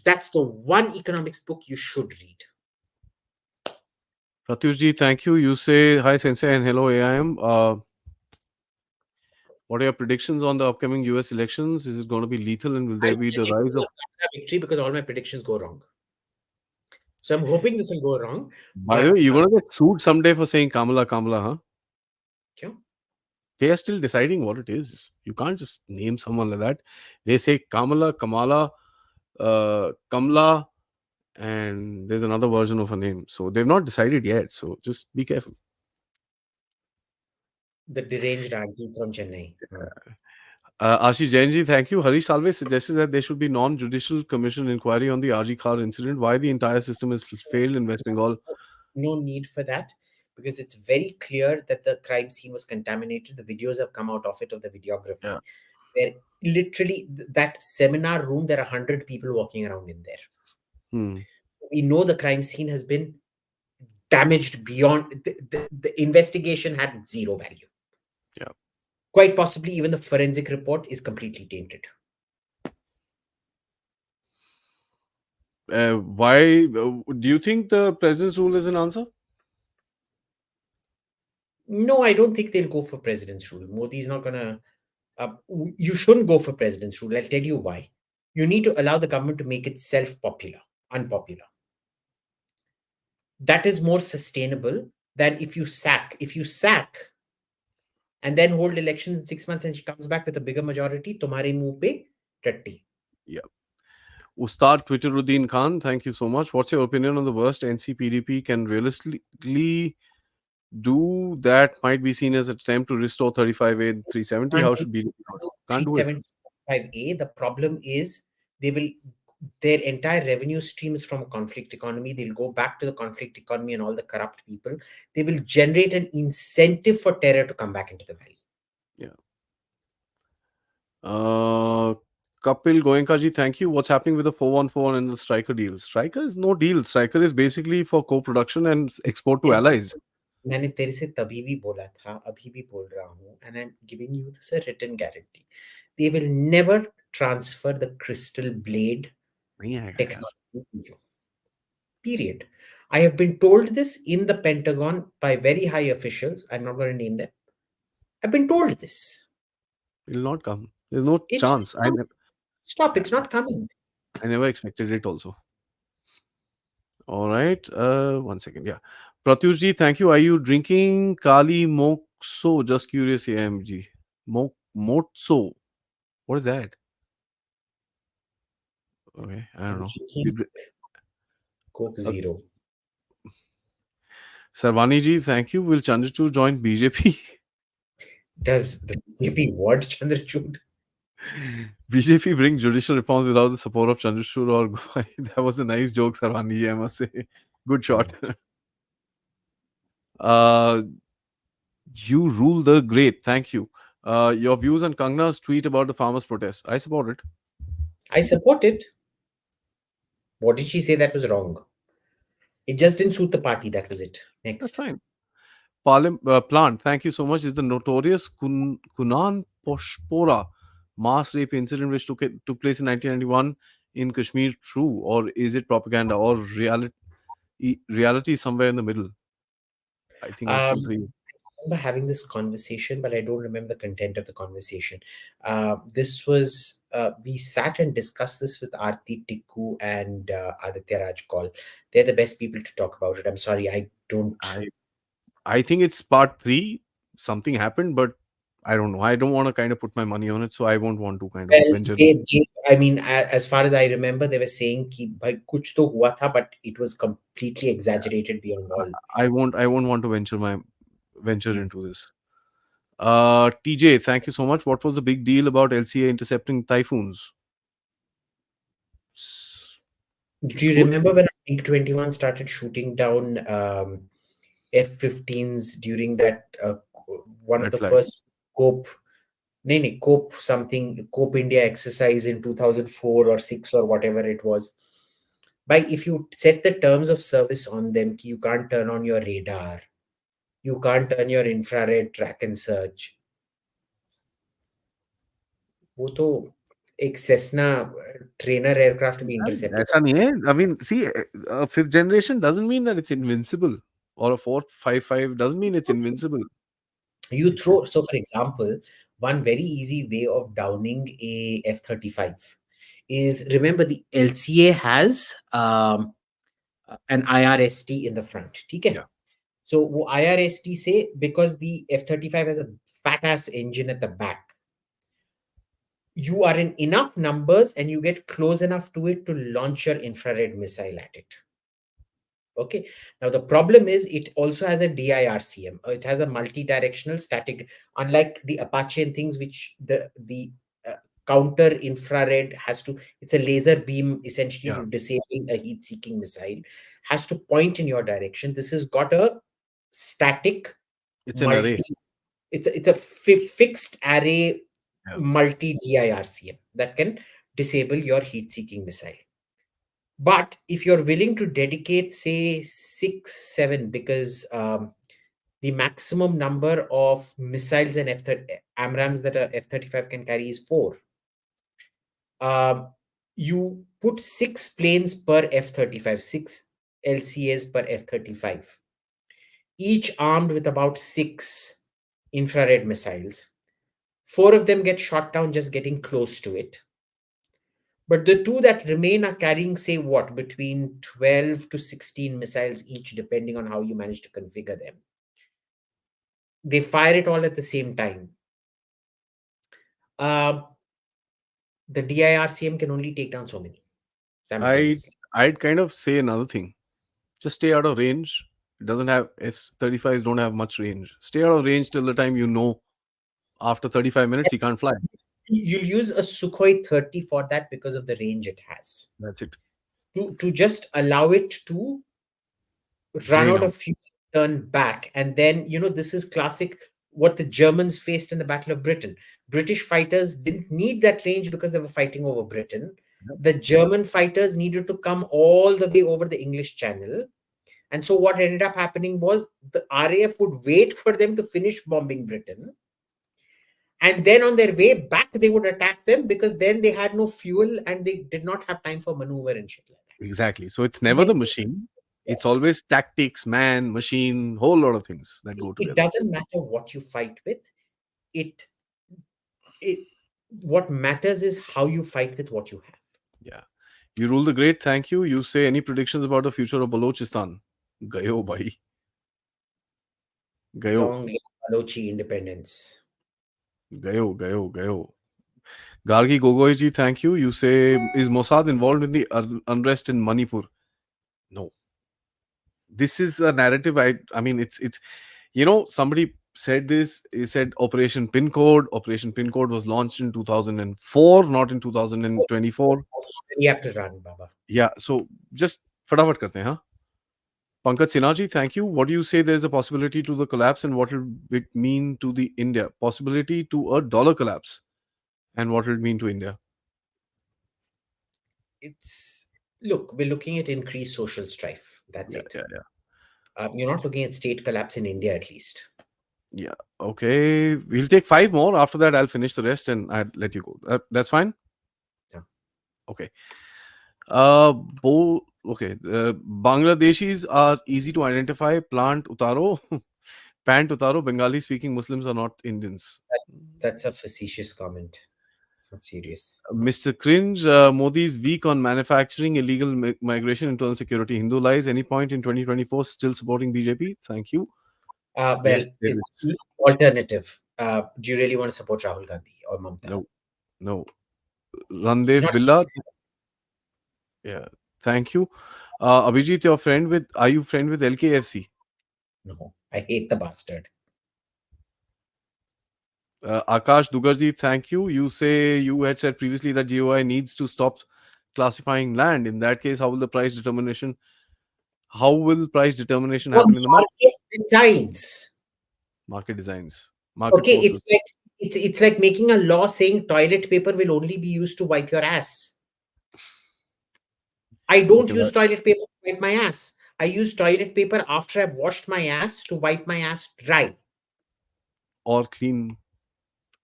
Speaker 2: that's the one economics book you should read.
Speaker 1: Pratyush ji, thank you. You say hi, Sensei, and hello, AIM. What are your predictions on the upcoming US elections? Is it going to be lethal and will
Speaker 2: I
Speaker 1: there be the
Speaker 2: predict
Speaker 1: rise of.
Speaker 2: a victory because all my predictions go wrong. So I'm hoping this will go wrong.
Speaker 1: By the way,
Speaker 2: But
Speaker 1: you're going to get sued someday for saying Kamala, Kamala, huh?
Speaker 2: kyun?
Speaker 1: They are still deciding what it is. You can't just name someone like that. They say Kamala, Kamala, Kamla, and there's another version of a name. So they've not decided yet. So just be careful.
Speaker 2: The deranged auntie from Chennai.
Speaker 1: Ashish Jainji, thank you. Harish Salve suggested that there should be non-judicial commission inquiry on the RG car incident. Why the entire system has failed in West Bengal?
Speaker 2: No need for that because it's very clear that the crime scene was contaminated. The videos have come out of it, of the videography,
Speaker 1: Yeah.
Speaker 2: where literally that seminar room, there are 100 people walking around in there.
Speaker 1: Hmm.
Speaker 2: We know the crime scene has been damaged beyond the investigation had zero value.
Speaker 1: Yeah.
Speaker 2: Quite possibly, even the forensic report is completely tainted.
Speaker 1: Why do you think the president's rule is an answer?
Speaker 2: No, I don't think they'll go for president's rule. Modi is not gonna. You shouldn't go for president's rule. I'll tell you why. You need to allow the government to make itself popular, unpopular. That is more sustainable than if you sack. If you sack and then hold elections in 6 months and she comes back with a bigger majority, तुम्हारे मुंह पे टट्टी.
Speaker 1: Yeah. Ustad Twitteruddin Khan, thank you so much. What's your opinion on the worst NCPDP can realistically do that might be seen as an attempt to restore 35A and 370?
Speaker 2: Can't
Speaker 1: How
Speaker 2: do
Speaker 1: should BJP do it? Can't do it.
Speaker 2: 375A. The problem is they will their entire revenue streams from conflict economy. They'll go back to the conflict economy and all the corrupt people. They will generate an incentive for terror to come back into the valley.
Speaker 1: Yeah. Kapil Goenka ji, thank you. What's happening with the 414 and the Striker deal? Striker is no deal. Striker is basically for co-production and export to allies.
Speaker 2: मैंने तेरे से तभी भी बोला था, अभी भी बोल रहा हूँ, and I'm giving you this a written guarantee. They will never transfer the crystal blade
Speaker 1: नहीं आएगा यार.
Speaker 2: technology to you. Period. I have been told this in the Pentagon by very high officials. I'm not going to name them. I've been told this.
Speaker 1: It will not come. There's no
Speaker 2: It's
Speaker 1: chance.
Speaker 2: stop. It's not coming.
Speaker 1: I never expected it also. All right. 1 second. Yeah. Pratyush ji, thank you. Are you drinking Kali Mokso? Just curious, AMG. Motso. What is that? Okay. I don't know.
Speaker 2: Coke Zero.
Speaker 1: Sarvani ji, thank you. Will Chandrachud join BJP?
Speaker 2: Does the BJP want Chandrachud?
Speaker 1: BJP bring judicial reforms without the support of Chandrachud or Gowai. That was a nice joke, Sarvani ji, I must say. Good shot. You rule the great. Thank you. Your views on Kangna's tweet about the farmers' protest. I support it.
Speaker 2: I support it. What did she say that was wrong? It just didn't suit the party. That was it. Next.
Speaker 1: That's fine. Plant, thank you so much. Is the notorious Kunan Poshpora mass rape incident which took place in 1991 in Kashmir true, or is it propaganda, or reality somewhere in the middle? I think option 3.
Speaker 2: I remember having this conversation, but I don't remember the content of the conversation. This was we sat and discussed this with Aarti Tikku and Aditya Raj Kaul. They're the best people to talk about it. I'm sorry, I don't.
Speaker 1: I think it's part 3. Something happened, but I don't know. I don't want to kind of put my money on it, so I won't want to kind of venture.
Speaker 2: I mean, as far as I remember, they were saying कि भाई कुछ तो हुआ था, but it was completely exaggerated beyond all.
Speaker 1: I won't want to venture into this. TJ, thank you so much. What was the big deal about LCA intercepting typhoons?
Speaker 2: Do you remember when MiG-21 started shooting down F-15s during that one of the first COPE India exercise in 2004 or 6 or whatever it was? If you set the terms of service on them, you can't turn on your radar, you can't turn your infrared track and search. वो तो एक Cessna trainer aircraft be intercepted.
Speaker 1: ऐसा नहीं है. I mean, see, a 5th generation doesn't mean that it's invincible, or a 455 doesn't mean it's invincible.
Speaker 2: You throw, so for example, one very easy way of downing a F-35 is, remember the LCA has an IRST in the front. Okay? Yeah. So IRST say, because the F-35 has a fat ass engine at the back, you are in enough numbers and you get close enough to it to launch your infrared missile at it. Okay. Now the problem is it also has a DIRCM. It has a multi-directional static, unlike the Apache and things, which the counter infrared has to. It's a laser beam essentially to disable a heat-seeking missile. Has to point in your direction. This has got a static.
Speaker 1: It's an array.
Speaker 2: It's a fixed array multi DIRCM that can disable your heat-seeking missile. But if you're willing to dedicate, say, 6, 7, because the maximum number of missiles and AMRAAMs that a F-35 can carry is 4. You put 6 planes per F-35, 6 LCAs per F-35, each armed with about 6 infrared missiles. 4 of them get shot down just getting close to it. But the two that remain are carrying, say, what, between 12 to 16 missiles each, depending on how you manage to configure them. They fire it all at the same time. Uh, the DIRCM can only take down so many
Speaker 1: I
Speaker 2: simultaneously.
Speaker 1: I'd kind of say another thing. Just stay out of range. It doesn't have F-35s don't have much range. Stay out of range till the time you know after 35 minutes he can't fly.
Speaker 2: You'll use a Sukhoi 30 for that because of the range it has.
Speaker 1: That's it.
Speaker 2: To just allow it to run
Speaker 1: Drain
Speaker 2: out
Speaker 1: out.
Speaker 2: of fuel, turn back. And then, this is classic what the Germans faced in the Battle of Britain. British fighters didn't need that range because they were fighting over Britain.
Speaker 1: Yep.
Speaker 2: The German fighters needed to come all the way over the English Channel. And so what ended up happening was the RAF would wait for them to finish bombing Britain. And then on their way back, they would attack them because then they had no fuel and they did not have time for maneuver and shit like that.
Speaker 1: Exactly. So it's never the machine. It's always tactics, man, machine, whole lot of things that go
Speaker 2: It
Speaker 1: together.
Speaker 2: doesn't matter what you fight with. It it what matters is how you fight with what you have.
Speaker 1: Yeah. You rule the great. Thank you. You say any predictions about the future of Balochistan? Gayo, bhai. Gayo.
Speaker 2: Long live Balochi independence.
Speaker 1: Gayo. Gargi Gogoiji, thank you. You say, is Mossad involved in the unrest in Manipur? No. This is a narrative. I mean, it's somebody said this. He said Operation Pin Code. Operation Pin Code was launched in 2004, not in 2024.
Speaker 2: You have to run, Baba.
Speaker 1: Yeah. So just फटाफट करते हैं, huh? Pankaj Sinhaji, thank you. What do you say there is a possibility to the collapse and what will it mean to the India? Possibility to a dollar collapse and what will it mean to India?
Speaker 2: Look, we're looking at increased social strife. That's it. You're not looking at state collapse in India, at least.
Speaker 1: Yeah. Okay. We'll take 5 more. After that, I'll finish the rest and I'll let you go. That's fine?
Speaker 2: Yeah.
Speaker 1: Okay. Okay. Bangladeshis are easy to identify. Plant utaro. Pant utaro. Bengali speaking Muslims are not Indians.
Speaker 2: That's a facetious comment. It's not serious.
Speaker 1: Mr. Cringe, Modi is weak on manufacturing, illegal migration, internal security. Hindu lies. Any point in 2024 still supporting BJP? Thank you.
Speaker 2: Well,
Speaker 1: Yes, there
Speaker 2: it's
Speaker 1: is.
Speaker 2: alternative. Do you really want to support Rahul Gandhi or Mamata?
Speaker 1: No.
Speaker 2: He's
Speaker 1: Randev
Speaker 2: not-
Speaker 1: Billa. Yeah. Thank you. Abhijit, are you friend with LKFC?
Speaker 2: No, I hate the bastard.
Speaker 1: Akash Dugarji, thank you. You say you had said previously that GOI needs to stop classifying land. In that case, how will price determination happen in the market?
Speaker 2: Market designs.
Speaker 1: Market designs. Market
Speaker 2: Okay,
Speaker 1: forces.
Speaker 2: it's like making a law saying toilet paper will only be used to wipe your ass. I don't use toilet paper to wipe my ass. I use toilet paper after I've washed my ass to wipe my ass dry.
Speaker 1: Or clean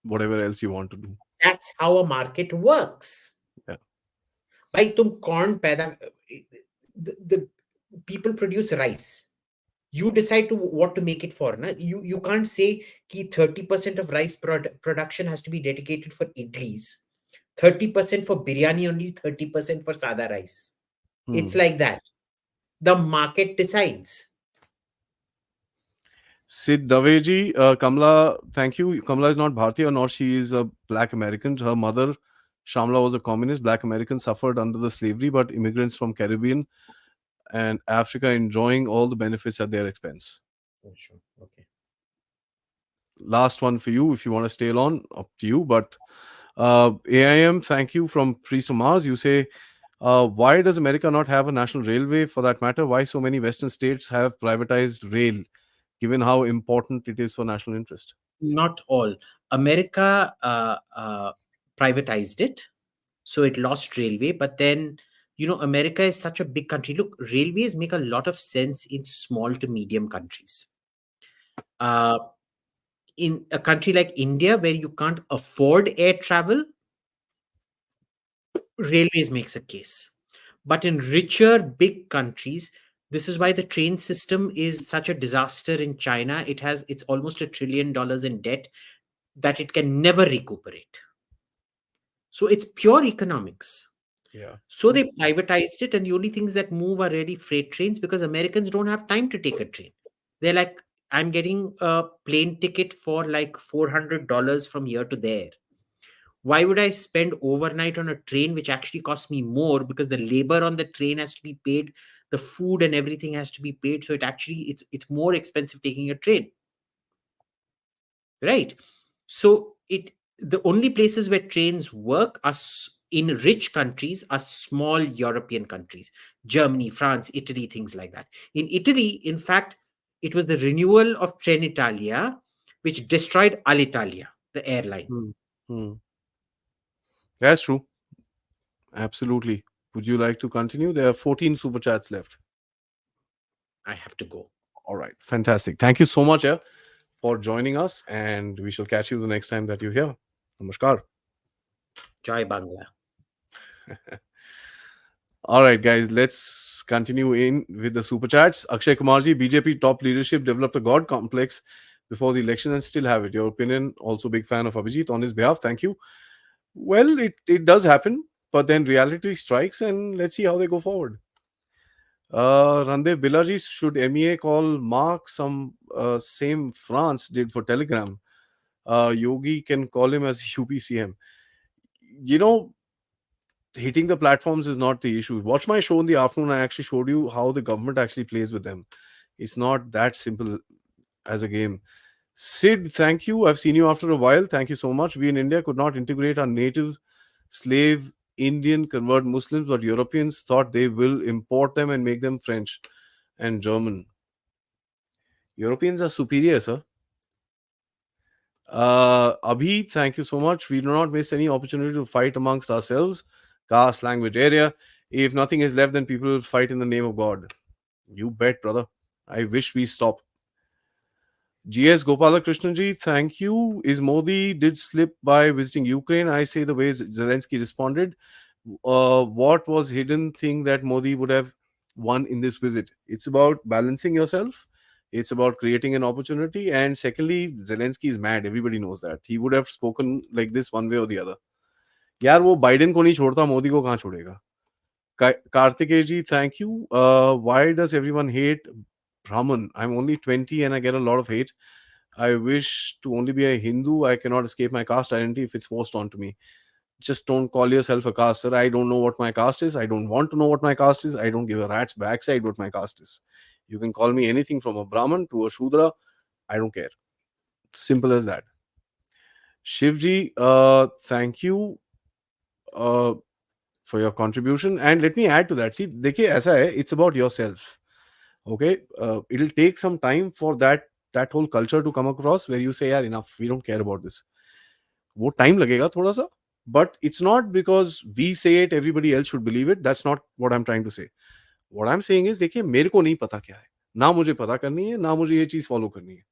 Speaker 1: whatever else you want to do.
Speaker 2: That's how a market works.
Speaker 1: Yeah.
Speaker 2: भाई तुम corn पैदा the people produce rice. You decide to what to make it for. Na? You can't say कि 30% of rice production has to be dedicated for idlis, 30% for biryani only, 30% for sada rice. It's like that. The market decides.
Speaker 1: Sid Daveji, Kamala, thank you. Kamala is not Bharatiya nor she is a black American. Her mother, Shamla, was a communist. Black Americans suffered under the slavery, but immigrants from Caribbean and Africa enjoying all the benefits at their expense.
Speaker 2: Oh, sure. Okay.
Speaker 1: Last one for you, if you want to stay on, up to you. But AIM, thank you from Priest to Mars. You say, why does America not have a national railway for that matter? Why so many Western states have privatized rail, given how important it is for national interest?
Speaker 2: Not all. America privatized it, so it lost railway. But then, America is such a big country. Look, railways make a lot of sense in small to medium countries. In a country like India, where you can't afford air travel, Railways makes a case. But in richer, big countries, this is why the train system is such a disaster in China. It's almost $1 trillion in debt that it can never recuperate. So it's pure economics.
Speaker 1: Yeah.
Speaker 2: So they privatized it, and the only things that move are really freight trains because Americans don't have time to take a train. They're like, I'm getting a plane ticket for like $400 from here to there. Why would I spend overnight on a train which actually costs me more because the labor on the train has to be paid, the food and everything has to be paid. So it's more expensive taking a train, right? So it the only places where trains work are in rich countries are small European countries, Germany, France, Italy, things like that. In Italy, in fact, it was the renewal of Trenitalia which destroyed Alitalia, the airline.
Speaker 1: Hmm. Hmm. That's true. Absolutely. Would you like to continue? There are 14 super chats left.
Speaker 2: I have to go.
Speaker 1: All right. Fantastic. Thank you so much for joining us, and we shall catch you the next time that you're here. Namaskar.
Speaker 2: Joy Bangla.
Speaker 1: All right, guys, let's continue in with the super chats. Akshay Kumarji, BJP top leadership developed a god complex before the election and still have it. Your opinion? Also, big fan of Abhijit on his behalf. Thank you. Well, it does happen, but then reality strikes, and let's see how they go forward. Randev Bilaji, should MEA call Mark some same France did for Telegram? Yogi can call him as UPCM. You know, hitting the platforms is not the issue. Watch my show in the afternoon. I actually showed you how the government actually plays with them. It's not that simple as a game. Sid, thank you. I've seen you after a while. Thank you so much. We in India could not integrate our native slave Indian convert Muslims, but Europeans thought they will import them and make them French and German. Europeans are superior, sir. Abhi, thank you so much. We do not miss any opportunity to fight amongst ourselves, caste, language, area. If nothing is left, then people fight in the name of God. You bet, brother. I wish we stop. GS Gopalakrishnan thank you. Is Modi did slip by visiting Ukraine? I say the way Zelensky responded. What was hidden thing that Modi would have won in this visit? It's about balancing yourself. It's about creating an opportunity. And secondly, Zelensky is mad. Everybody knows that. He would have spoken like this one way or the other. यार वो Biden को नहीं छोड़ता मोदी को कहाँ छोड़ेगा Kartikeya ji, thank you. Why does everyone hate Brahman? I'm only 20 and I get a lot of hate. I wish to only be a Hindu. I cannot escape my caste identity if it's forced onto me. Just don't call yourself a caste, sir. I don't know what my caste is. I don't want to know what my caste is. I don't give a rat's backside what my caste is. You can call me anything from a Brahman to a Shudra. I don't care. Simple as that. Shivji, thank you. For your contribution. And let me add to that. See, देखिए ऐसा है, it's about yourself. Okay, it'll take some time for that whole culture to come across where you say, yeah, enough, we don't care about this. वो time लगेगा थोड़ा सा, but it's not because we say it, everybody else should believe it. That's not what I'm trying to say. What I'm saying is, देखिए मेरे को नहीं पता क्या है, ना मुझे पता करनी है, ना मुझे ये चीज फॉलो करनी है.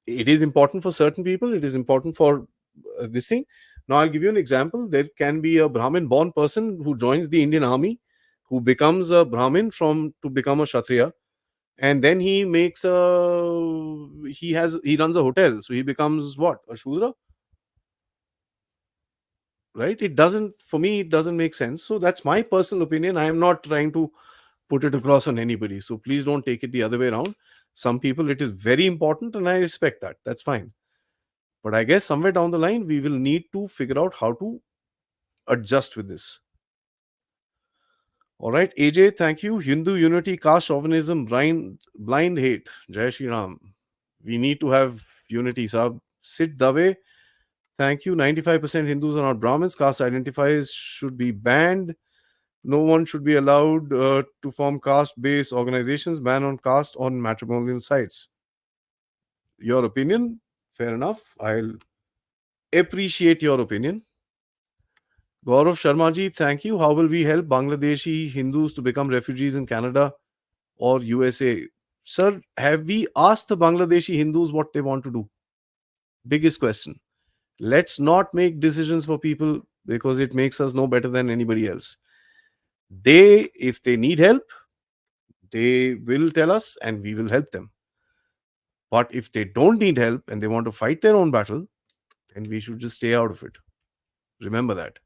Speaker 1: It is important for certain people. It is important for this thing. Now, I'll give you an example. There can be a Brahmin born person who joins the Indian army, who becomes a Brahmin from to become a Kshatriya, and then he runs a hotel, so he becomes what, a Shudra, right? It doesn't, for me, it doesn't make sense. So that's my personal opinion. I am not trying to put it across on anybody. So please don't take it the other way around. Some people it is very important, and I respect that. That's fine. But I guess somewhere down the line, we will need to figure out how to adjust with this. All right, AJ, thank you. Hindu unity, caste chauvinism, blind hate. Jai Shri Ram. We need to have unity, sab. Sid Dave, thank you. 95% Hindus are not Brahmins. Caste identifiers should be banned. No one should be allowed to form caste-based organizations. Ban on caste on matrimonial sites. Your opinion, fair enough. I'll appreciate your opinion. Gaurav Sharma ji, thank you. How will we help Bangladeshi Hindus to become refugees in Canada or USA? Sir, have we asked the Bangladeshi Hindus what they want to do? Biggest question. Let's not make decisions for people because it makes us no better than anybody else. They, if they need help, they will tell us and we will help them. But if they don't need help and they want to fight their own battle, then we should just stay out of it. Remember that.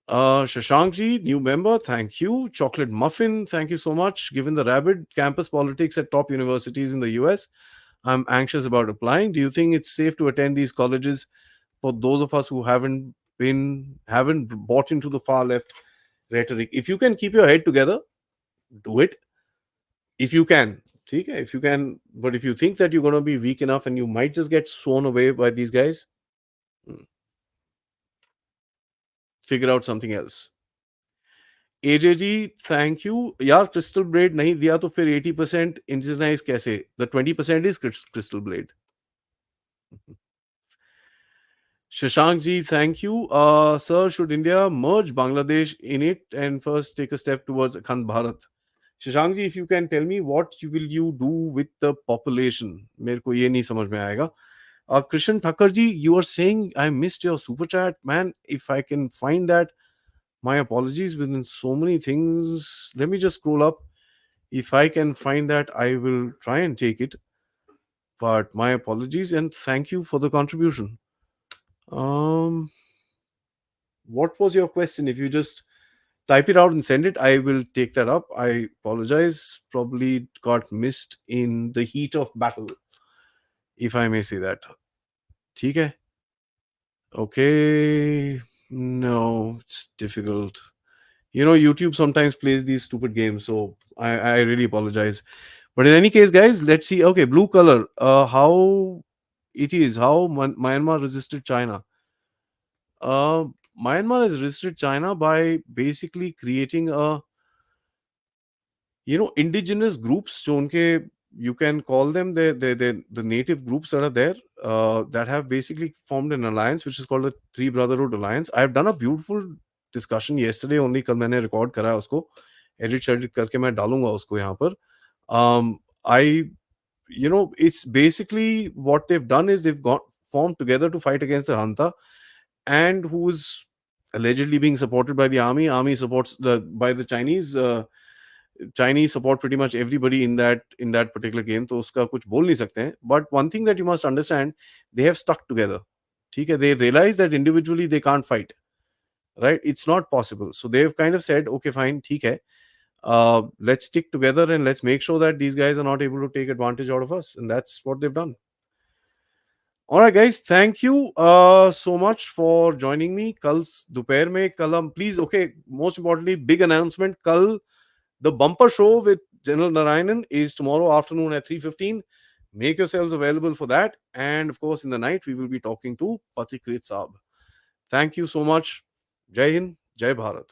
Speaker 1: Shashankji, new member, thank you. Chocolate Muffin, thank you so much. Given the rabid campus politics at top universities in the US, I'm anxious about applying. Do you think it's safe to attend these colleges for those of us who haven't bought into the far left rhetoric? If you can keep your head together, do it. If you can, okay? If you can, but if you think that you're going to be weak enough and you might just get sworn away by these guys, figure out something else. AJ ji thank you यार crystal blade नहीं दिया तो फिर 80% indigenise कैसे the 20% is crystal blade Shashank ji, thank you. Sir, should India merge Bangladesh in it and first take a step towards Akhand Bharat? Shashank ji, if you can tell me what will you do with the population? मेरे को ये नहीं समझ में आएगा. Krishan Thakkar ji, you are saying I missed your super chat. Man, if I can find that, my apologies within so many things. Let me just scroll up. If I can find that, I will try and take it. But my apologies and thank you for the contribution. What was your question? If you just type it out and send it, I will take that up. I apologize. Probably got missed in the heat of battle, if I may say that. ठीक है? Okay. No, it's difficult. You know, YouTube sometimes plays these stupid games, so I really apologize. But in any case, guys, let's see. Okay, blue color. How it is, how Myanmar resisted China. Uh, Myanmar has resisted China by basically creating a, you know, indigenous groups. जो उनके, you can call them the native groups that are there, that have basically formed an alliance, which is called the Three Brotherhood Alliance. I have done a beautiful discussion yesterday only. कल मैंने record करा है उसको, edit करके मैं डालूंगा उसको यहाँ पर. I, you know, it's basically what they've done is they've got formed together to fight against the Hanta, and who's allegedly being supported by the army. Army supports by the Chinese. Chinese support pretty much everybody in that particular game. तो उसका कुछ बोल नहीं सकते हैं. But one thing that you must understand, they have stuck together. ठीक है, they realize that individually they can't fight. Right? It's not possible. So they've kind of said, okay, fine, ठीक है. Let's stick together and let's make sure that these guys are not able to take advantage out of us. And that's what they've done. All right, guys. Thank you so much for joining me. कल दोपहर में कल हम please, okay, most importantly, big announcement. कल the bumper show with General Narayanan is tomorrow afternoon at 3:15. Make yourselves available for that. And of course, in the night, we will be talking to Patikrit Saab. Thank you so much. Jai Hind, Jai Bharat.